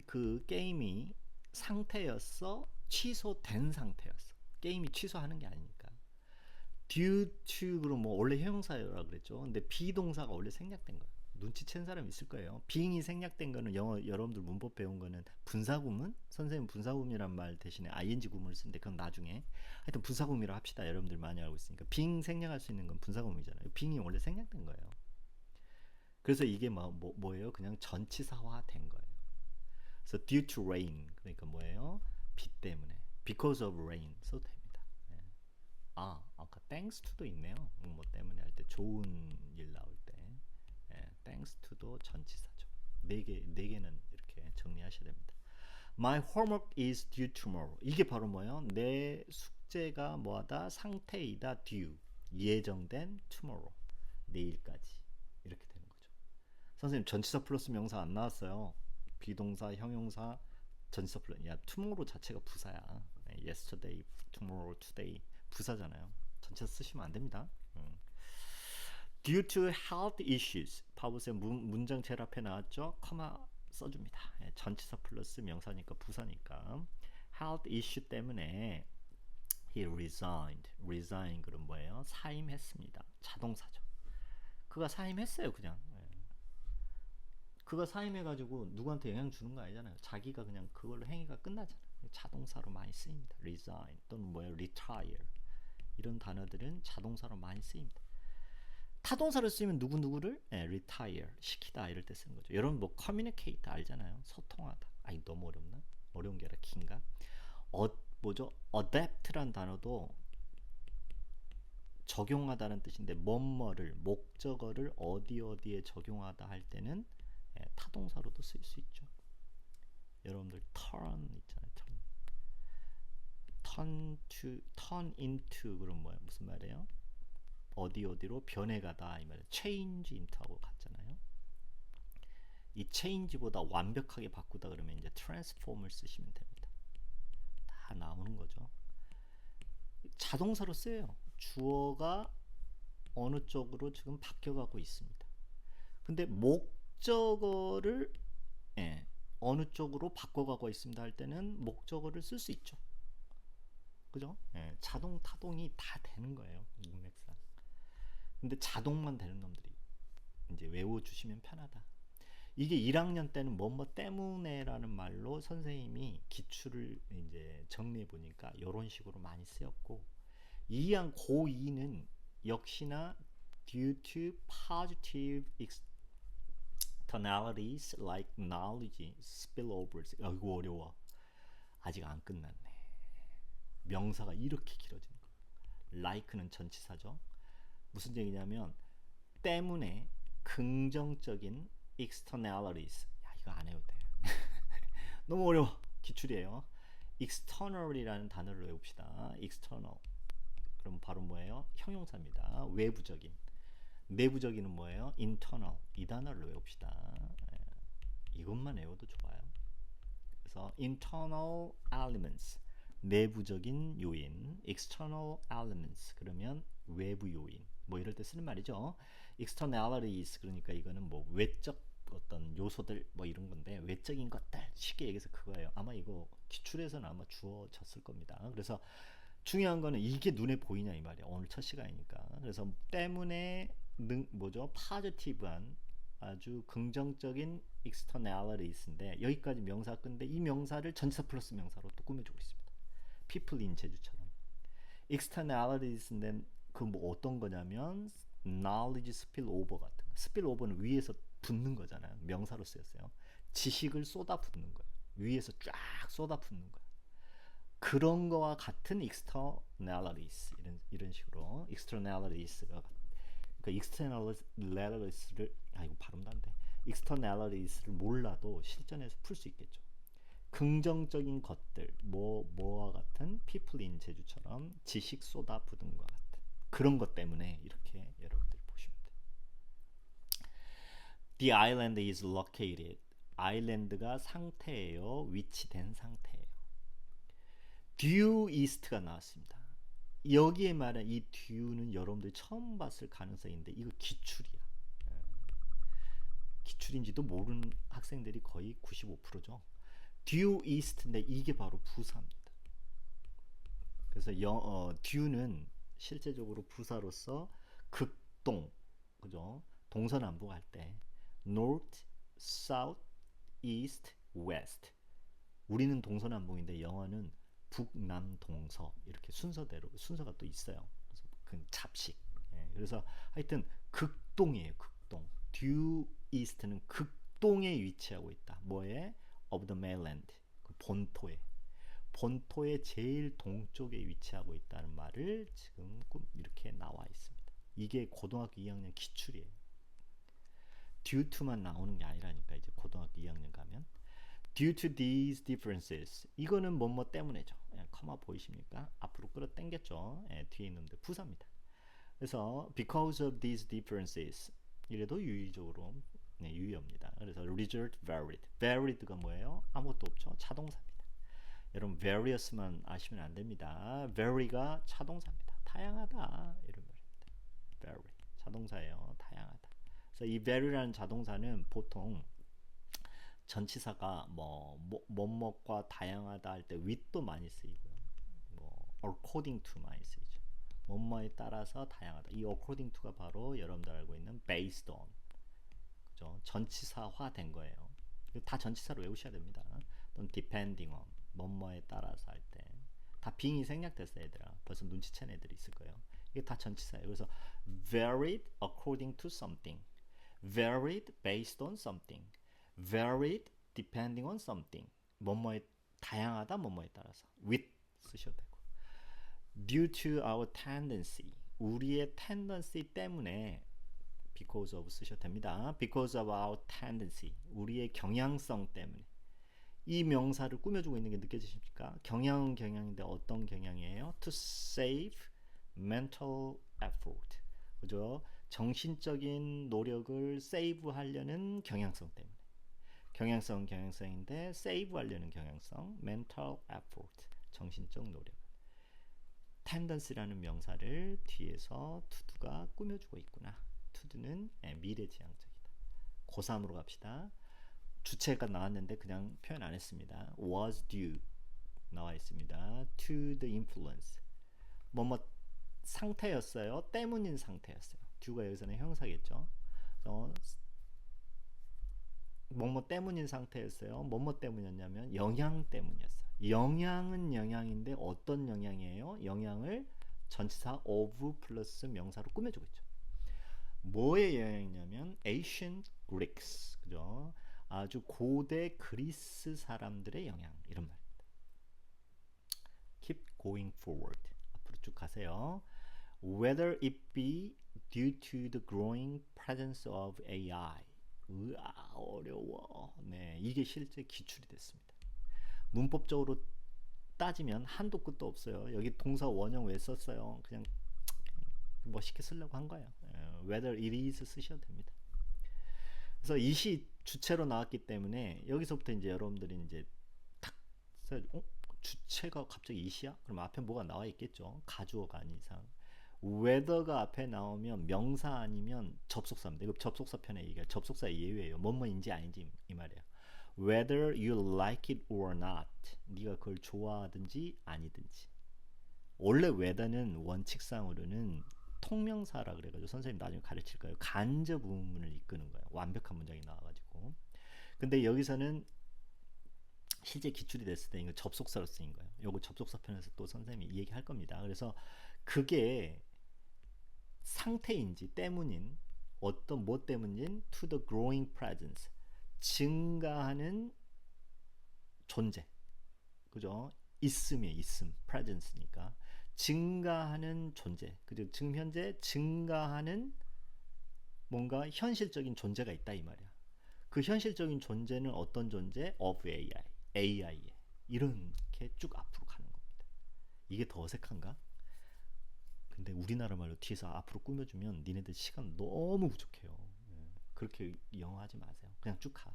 그 게임이 상태였어. 취소된 상태였어. 게임이 취소하는 게 아니니까. due to 그럼 뭐 원래 형용사라 그랬죠. 근데 비동사가 원래 생략된 거예요. 눈치챈 사람 있을 거예요. being이 생략된 거는 영어 여러분들 문법 배운 거는 분사구문? 선생님 분사구문이란 말 대신에 ing 구문을 쓰는데 그건 나중에. 하여튼 분사구문이라고 합시다. 여러분들 많이 알고 있으니까. being 생략할 수 있는 건 분사구문이잖아요. being이 원래 생략된 거예요. 그래서 이게 뭐예요? 그냥 전치사화 된 거예요. 그래서 due to rain 그러니까 뭐예요? 비 때문에 because of rain 써도 됩니다. 네. 아까 thanks to도 있네요. 뭐 때문에 할 때 좋은 일 나올 때 thanks to도 전치사죠. 네 개는 이렇게 정리하셔야 됩니다. My homework is due tomorrow. 이게 바로 뭐예요? 내 숙제가 뭐하다? 상태이다. due 예정된 tomorrow 내일까지 이렇게 되는 거죠. 선생님 전치사 플러스 명사 안 나왔어요. 비동사, 형용사, 전치사 플러스. 야, tomorrow 자체가 부사야. yesterday, tomorrow, today 부사잖아요. 전치사 쓰시면 안 됩니다. Due to health issues. 봐보세요. 문장 제일 앞에 나왔죠? 커마 써줍니다. 전치사 플러스 명사니까 부사니까. health issue 때문에 he resigned. resign 그럼 뭐예요? 사임했습니다. 자동사죠. 그가 사임했어요. 그냥. 그가 사임해가지고 누구한테 영향 주는 거 아니잖아요. 자기가 그냥 그걸로 행위가 끝나잖아요. 자동사로 많이 쓰입니다. resign 또는 뭐예요? retire 이런 단어들은 자동사로 많이 쓰입니다. 타동사로 쓰이면 누구를 retire 시키다 이럴 때 쓰는 거죠. 여러분 뭐 communicate 알잖아요. 소통하다. 아니 너무 어렵나? 어려운 게 아니라 긴가? 뭐죠? adapt란 단어도 적용하다는 뜻인데 뭐뭐를 목적어를 어디에 적용하다 할 때는 타동사로도 쓸 수 있죠. 여러분들 turn 있잖아요. turn into 그럼 뭐야? 무슨 말이에요? 어디로 변해가다 이 말이에요. change into하고 같잖아요. 이 change보다 완벽하게 바꾸다 그러면 이제 transform을 쓰시면 됩니다. 다 나오는 거죠. 자동사로 쓰여요. 주어가 어느 쪽으로 지금 바뀌어가고 있습니다. 근데 목적어를 어느 쪽으로 바꿔가고 있습니다 할 때는 목적어를 쓸 수 있죠. 그죠? 자동 타동이 다 되는 거예요. 문맥상. 근데 자동만 되는 놈들이 이제 외워주시면 편하다. 이게 1학년 때는 뭐뭐 때문에라는 말로 선생님이 기출을 이제 정리해 보니까 이런 식으로 많이 쓰였고, 고2는 역시나 due to positive externalities like knowledge, spillovers. 이거 어려워. 아직 안 끝났네. 명사가 이렇게 길어지는 거. like는 전치사죠. 무슨 얘기냐면 때문에 긍정적인 externalities. 야, 이거 안 해도 돼. 너무 어려워. 기출이에요. external이라는 단어를 외웁시다. external. 그럼 바로 뭐예요? 형용사입니다. 외부적인. 내부적인은 뭐예요? internal. 이 단어를 외웁시다. 이것만 외워도 좋아요. 그래서 internal elements. 내부적인 요인. external elements. 그러면 외부 요인. 뭐 이럴 때 쓰는 말이죠. externalities. 그러니까 이거는 뭐 외적 어떤 요소들 뭐 이런 건데, 외적인 것들 쉽게 얘기해서 그거예요. 아마 이거 기출에서는 아마 주어졌을 겁니다. 그래서 중요한 거는 이게 눈에 보이냐 이 말이야. 오늘 첫 시간이니까. 그래서 때문에 뭐죠? 파지티브한 아주 긍정적인 externalities인데, 여기까지 명사 끝인데 이 명사를 전치사 플러스 명사로 또 꾸며주고 있습니다. people in 제주처럼. externalities인데 그 뭐 어떤 거냐면 knowledge spillover 같은 거. spillover는 위에서 붓는 거잖아요. 명사로 쓰였어요. 지식을 쏟아붓는 거예요. 위에서 쫙 쏟아붓는 거예요. 그런 거와 같은 externalities, 이런 식으로 externalities가, 그러니까 externalities를 이거 발음도 안 돼. externalities를 몰라도 실전에서 풀 수 있겠죠. 긍정적인 것들, 뭐와 같은 people in 제주처럼 지식 쏟아부은 것 같은 그런 것 때문에 이렇게 여러분들이 보시면 돼요. The island is located. 아일랜드가 상태예요. 위치된 상태예요. due east가 나왔습니다. 여기에 말한 이 due는 여러분들이 처음 봤을 가능성인데 이거 기출이야. 기출인지도 모르는 학생들이 거의 95%죠. due east인데 이게 바로 부사입니다. 그래서 due는 실제적으로 부사로서 극동, 그죠? 동서남북 할 때 north, south, east, west. 우리는 동서남북인데 영어는 북남동서 이렇게 순서가 또 있어요. 그래서 그 잡식. 그래서 하여튼 극동이에요. 극동. due east는 극동에 위치하고 있다. 뭐에? of the mainland. 그 본토의 제일 동쪽에 위치하고 있다는 말을 지금 이렇게 나와 있습니다. 이게 고등학교 2학년 기출이에요. due to만 나오는 게 아니라니까. 이제 고등학교 2학년 가면 due to these differences, 이거는 뭐뭐 때문에죠. 커마 보이십니까? 앞으로 끌어당겼죠. 뒤에 있는데 부사입니다. 그래서 because of these differences, 이래도 유의적으로 유의어입니다. 그래서 result varied. varied가 뭐예요? 아무것도 없죠. 차동사입니다. 여러분 various만 아시면 안 됩니다. vary가 차동사입니다. 다양하다 이런 말입니다. vary 차동사예요. 다양하다. 그래서 이 vary라는 차동사는 보통 전치사가 뭐뭐과 다양하다 할 때 with도 많이 쓰이고요. 뭐 according to 많이 쓰이죠. 뭐뭐에 따라서 다양하다. 이 according to가 바로 여러분들 알고 있는 based on, 그죠? 전치사화된 거예요. 다 전치사로 외우셔야 됩니다. 또는 depending on, 뭐뭐에 따라서 할 때 다 빙이 생략됐어 얘들아. 벌써 눈치챈 애들이 있을 거예요. 이게 다 전치사예요. 그래서 varied according to something, varied based on something, varied depending on something. 뭐뭐에 다양하다, 뭐뭐에 따라서 with 쓰셔도 되고, due to our tendency, 우리의 tendency 때문에 because of 쓰셔도 됩니다. because of our tendency, 우리의 경향성 때문에. 이 명사를 꾸며주고 있는 게 느껴지십니까? 경향은 경향인데 어떤 경향이에요? to save mental effort, 그죠? 정신적인 노력을 save 하려는 경향성 때문에. 경향성인데 save 하려는 경향성, mental effort, 정신적 노력. tendency라는 명사를 뒤에서 to도가 꾸며주고 있구나. to도는 미래지향적이다. 고3으로 갑시다. 주체가 나왔는데 그냥 표현 안 했습니다. was due 나와 있습니다. to the influence. 뭐뭐 상태였어요. 때문인 상태였어요. due가 여기서는 형사겠죠. 뭐뭐 때문인 상태였어요. 뭐뭐 때문이었냐면 영향 때문이었어요. 영향은 영향인데 어떤 영향이에요? 영향을 전치사 of 플러스 명사로 꾸며주고 있죠. 뭐의 영향이냐면 ancient Greeks, 그죠? 아주 고대 그리스 사람들의 영향, 이런 말입니다. Keep going forward. 앞으로 쭉 가세요. Whether it be due to the growing presence of AI. 으아, 어려워. 네, 이게 실제 기출이 됐습니다. 문법적으로 따지면 한도 끝도 없어요. 여기 동사 원형 왜 썼어요? 그냥 멋있게 쓰려고 한 거예요. Whether it is 쓰셔도 됩니다. 그래서 it이 주체로 나왔기 때문에 여기서부터 이제 여러분들이 이제 탁 써야죠. 주체가 갑자기 it이야? 그럼 앞에 뭐가 나와 있겠죠. 가주어가 아닌 이상. whether가 앞에 나오면 명사 아니면 접속사입니다. 이거 접속사 편에 얘기할 접속사 예외예요. 뭐뭐인지 아닌지 이 말이에요. Whether you like it or not. 네가 그걸 좋아하든지 아니든지. 원래 whether는 원칙상으로는 통명사라 그래가지고 선생님 나중에 가르칠 거예요. 간접 의문문을 이끄는 거예요. 완벽한 문장이 나와가지고. 근데 여기서는 실제 기출이 됐을 때 이거 접속사로 쓰인 거예요. 요거 접속사 편에서 또 선생님이 얘기할 겁니다. 그래서 그게 상태인지 때문인 어떤 뭐 때문인 to the growing presence 증가하는 존재, 그죠? 있음이에요. 있음, presence니까 증가하는 존재, 그죠? 지금 현재 증가하는 뭔가 현실적인 존재가 있다 이 말이야. 그 현실적인 존재는 어떤 존재? of AI, AI에 이렇게 쭉 앞으로 가는 겁니다. 이게 더 어색한가? 근데 우리나라 말로 뒤에서 앞으로 꾸며주면 니네들 시간 너무 부족해요. 그렇게 영어 하지 마세요. 그냥 쭉 가.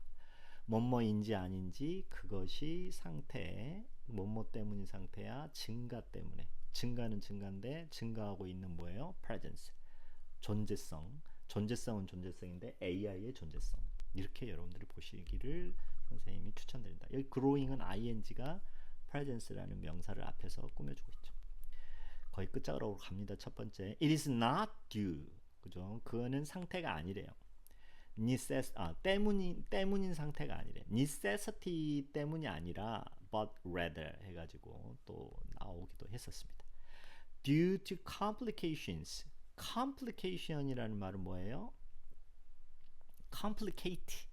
뭐뭐인지 아닌지 그것이 상태, 뭐뭐 때문인 상태야, 증가 때문에. 증가는 증가인데 증가하고 있는 뭐예요? presence, 존재성. 존재성은 존재성인데 AI의 존재성. 이렇게 여러분들이 보시기를 선생님이 추천드립니다. 여기 growing은 ing가 presence라는 명사를 앞에서 꾸며주고 있죠. 거의 끝자락으로 갑니다. 첫 번째, it is not due, 그죠? 그거는 상태가 아니래요. 때문인 상태가 아니래. necessity 때문이 아니라 but rather 해가지고 또 나오기도 했었습니다. due to complications. complication이라는 말은 뭐예요? complicate.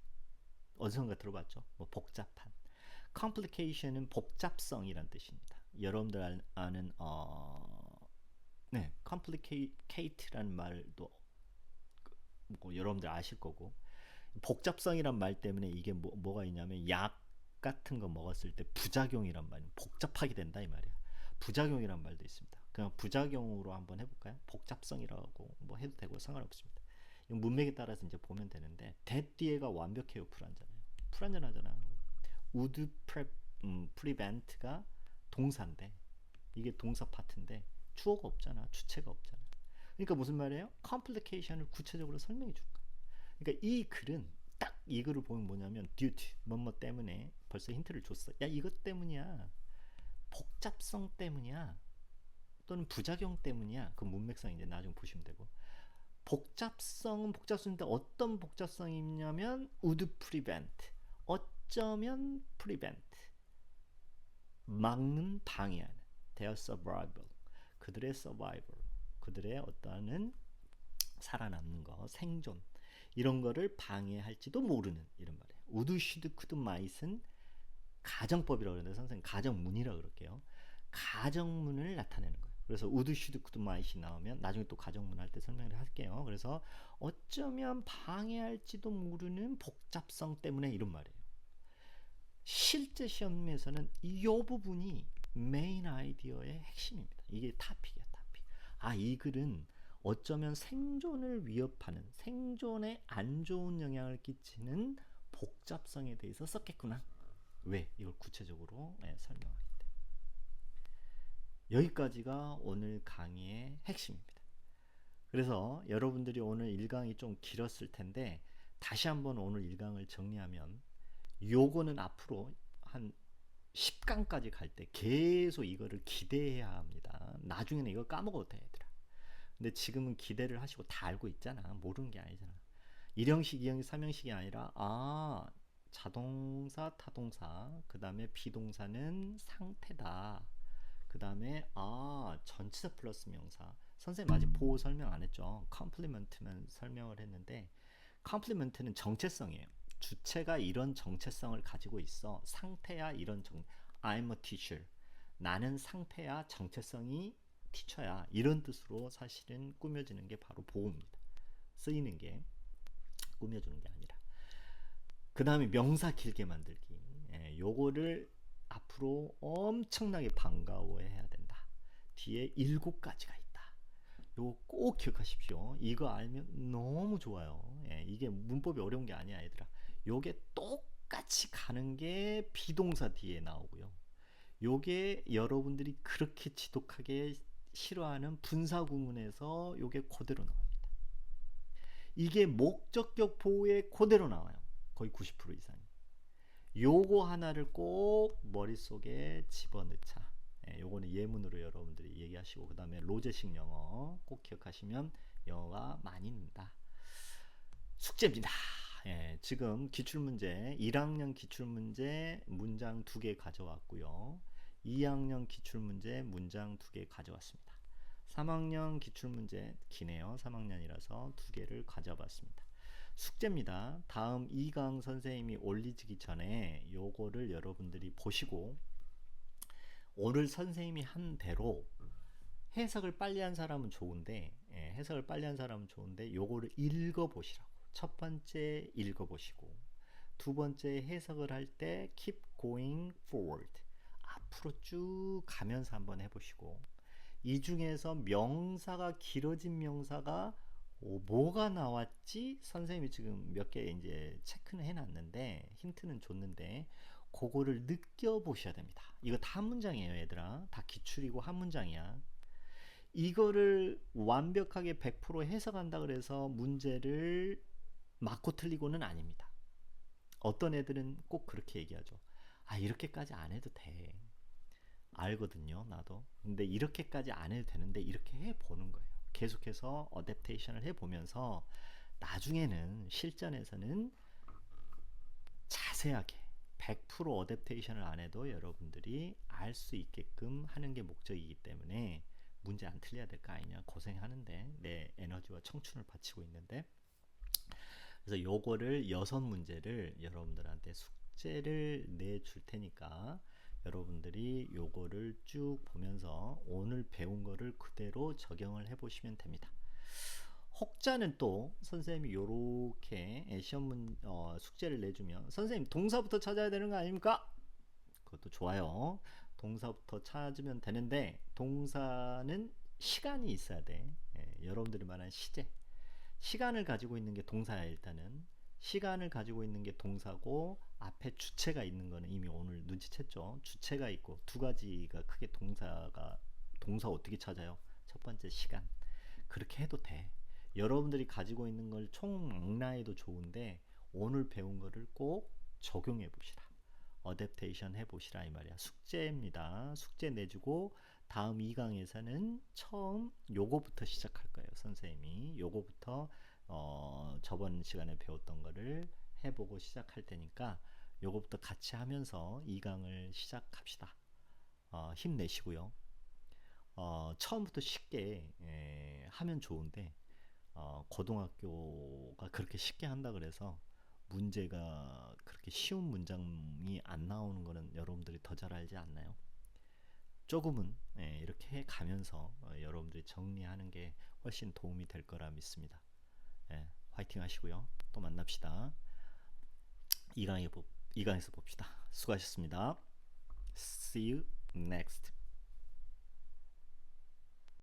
어디선가 들어봤죠? 뭐 복잡한. complication은 복잡성이란 뜻입니다. 여러분들 아는 complicate라는 말도 뭐 여러분들 아실 거고, 복잡성이란 말 때문에 이게 뭐가 있냐면 약 같은 거 먹었을 때 부작용이란 말은 복잡하게 된다 이 말이야. 부작용이란 말도 있습니다. 그냥 부작용으로 한번 해볼까요? 복잡성이라고 뭐 해도 되고 상관없습니다. 이 문맥에 따라서 이제 보면 되는데 that 뒤에가 완벽해요. 불완전하잖아. would prevent가 동사인데 이게 동사 파트인데 주어가 없잖아. 주체가 없잖아. 그러니까 무슨 말이에요? complication을 구체적으로 설명해 줄 거야. 그러니까 이 글은 딱 이 글을 보면 뭐냐면 due to 뭐뭐 때문에 벌써 힌트를 줬어. 야 이것 때문이야. 복잡성 때문이야. 또는 부작용 때문이야. 그 문맥상 이제 나중에 보시면 되고. 복잡성은 복잡성인데 어떤 복잡성이 있냐면 would prevent. 어쩌면 prevent. 막는, 방해하는. their survival. 그들의 survival. 그들의 어떠한 살아남는 거, 생존 이런 거를 방해할지도 모르는 이런 말이에요. would, should, could, might은 가정법이라고 그러는데 선생님 가정문이라고 그럴게요. 가정문을 나타내는 거예요. 그래서 would, should, could, might이 나오면 나중에 또 가정문 할 때 설명을 할게요. 그래서 어쩌면 방해할지도 모르는 복잡성 때문에 이런 말이에요. 실제 시험에서는 이 부분이 메인 아이디어의 핵심입니다. 이게 타픽이야, 타픽. 이 글은 어쩌면 생존을 위협하는, 생존에 안 좋은 영향을 끼치는 복잡성에 대해서 썼겠구나. 왜? 이걸 구체적으로 설명하기 때문에. 여기까지가 오늘 강의의 핵심입니다. 그래서 여러분들이 오늘 1강이 좀 길었을 텐데 다시 한번 오늘 1강을 정리하면 요거는 앞으로 한 10강까지 갈 때 계속 이거를 기대해야 합니다. 나중에는 이거 까먹어도 돼, 얘들아. 근데 지금은 기대를 하시고 다 알고 있잖아. 모르는 게 아니잖아. 1형식, 2형식, 3형식이 아니라 자동사, 타동사, 그 다음에 비동사는 상태다. 그 다음에 전치사 플러스 명사. 선생님 아직 보호 설명 안 했죠. 컴플리먼트만 설명을 했는데 컴플리먼트는 정체성이에요. 주체가 이런 정체성을 가지고 있어. 상태야 이런 I'm a teacher. 나는 상태야 정체성이 티처야. 이런 뜻으로 사실은 꾸며지는 게 바로 보호입니다. 쓰이는 게 꾸며주는 게 아니라. 그 다음에 명사 길게 만들기. 요거를 앞으로 엄청나게 반가워해야 된다. 뒤에 7가지가 있다. 요거 꼭 기억하십시오. 이거 알면 너무 좋아요. 이게 문법이 어려운 게 아니야, 얘들아. 요게 똑같이 가는 게 비동사 뒤에 나오고요. 요게 여러분들이 그렇게 지독하게 싫어하는 분사 구문에서 요게 그대로 나옵니다. 이게 목적격 보호에 그대로 나와요. 거의 90% 이상이. 요거 하나를 꼭 머릿속에 집어넣자. 요거는 예문으로 여러분들이 얘기하시고 그 다음에 로제식 영어 꼭 기억하시면 영어가 많이 는다. 숙제입니다. 지금 기출문제 1학년 기출문제 문장 2개 가져왔고요. 2학년 기출문제 문장 2개 가져왔습니다. 3학년 기출문제 기네요. 3학년이라서 2개를 가져봤습니다. 숙제입니다. 다음 2강 선생님이 올리기 전에 요거를 여러분들이 보시고 오늘 선생님이 한 대로 해석을 빨리 한 사람은 좋은데 해석을 빨리 한 사람은 좋은데 요거를 읽어보시라고. 첫 번째 읽어보시고 두 번째 해석을 할 때 keep going forward. 앞으로 쭉 가면서 한번 해보시고 이 중에서 명사가 길어진 명사가 뭐가 나왔지? 선생님이 지금 몇 개 이제 체크는 해놨는데 힌트는 줬는데 그거를 느껴보셔야 됩니다. 이거 다 한 문장이에요, 얘들아. 다 기출이고 한 문장이야. 이거를 완벽하게 100% 해석한다 그래서 문제를 맞고 틀리고는 아닙니다. 어떤 애들은 꼭 그렇게 얘기하죠. 이렇게까지 안 해도 돼. 알거든요, 나도. 근데 이렇게까지 안 해도 되는데 이렇게 해보는 거예요. 계속해서 어댑테이션을 해보면서 나중에는 실전에서는 자세하게 100% 어댑테이션을 안 해도 여러분들이 알 수 있게끔 하는 게 목적이기 때문에 문제 안 틀려야 될 거 아니냐 고생하는데 내 에너지와 청춘을 바치고 있는데 그래서 요거를 6문제를 여러분들한테 숙제를 내줄 테니까 여러분들이 요거를 쭉 보면서 오늘 배운 거를 그대로 적용을 해 보시면 됩니다. 혹자는 또 선생님이 요렇게 시험 숙제를 내주면 선생님 동사부터 찾아야 되는 거 아닙니까? 그것도 좋아요. 동사부터 찾으면 되는데 동사는 시간이 있어야 돼. 여러분들이 말하는 시간을 가지고 있는 게 동사야. 일단은 시간을 가지고 있는 게 동사고 앞에 주체가 있는 거는 이미 오늘 눈치챘죠. 주체가 있고 두 가지가 크게 동사 어떻게 찾아요? 첫 번째 시간. 그렇게 해도 돼. 여러분들이 가지고 있는 걸 총망라해도 좋은데 오늘 배운 거를 꼭 적용해 보시라. 어댑테이션 해 보시라 이 말이야. 숙제입니다. 숙제 내주고 다음 2강에서는 처음 요거부터 시작할 거예요. 선생님이 요거부터 저번 시간에 배웠던 거를 해보고 시작할 테니까 요거부터 같이 하면서 2강을 시작합시다. 힘내시고요. 처음부터 쉽게 하면 좋은데 고등학교가 그렇게 쉽게 한다 그래서 문제가 그렇게 쉬운 문장이 안 나오는 거는 여러분들이 더 잘 알지 않나요? 조금은 이렇게 해 가면서 여러분들이 정리하는 게 훨씬 도움이 될 거라 믿습니다. 화이팅 하시고요. 또 만납시다. 2강에서 봅시다. 수고하셨습니다. See you next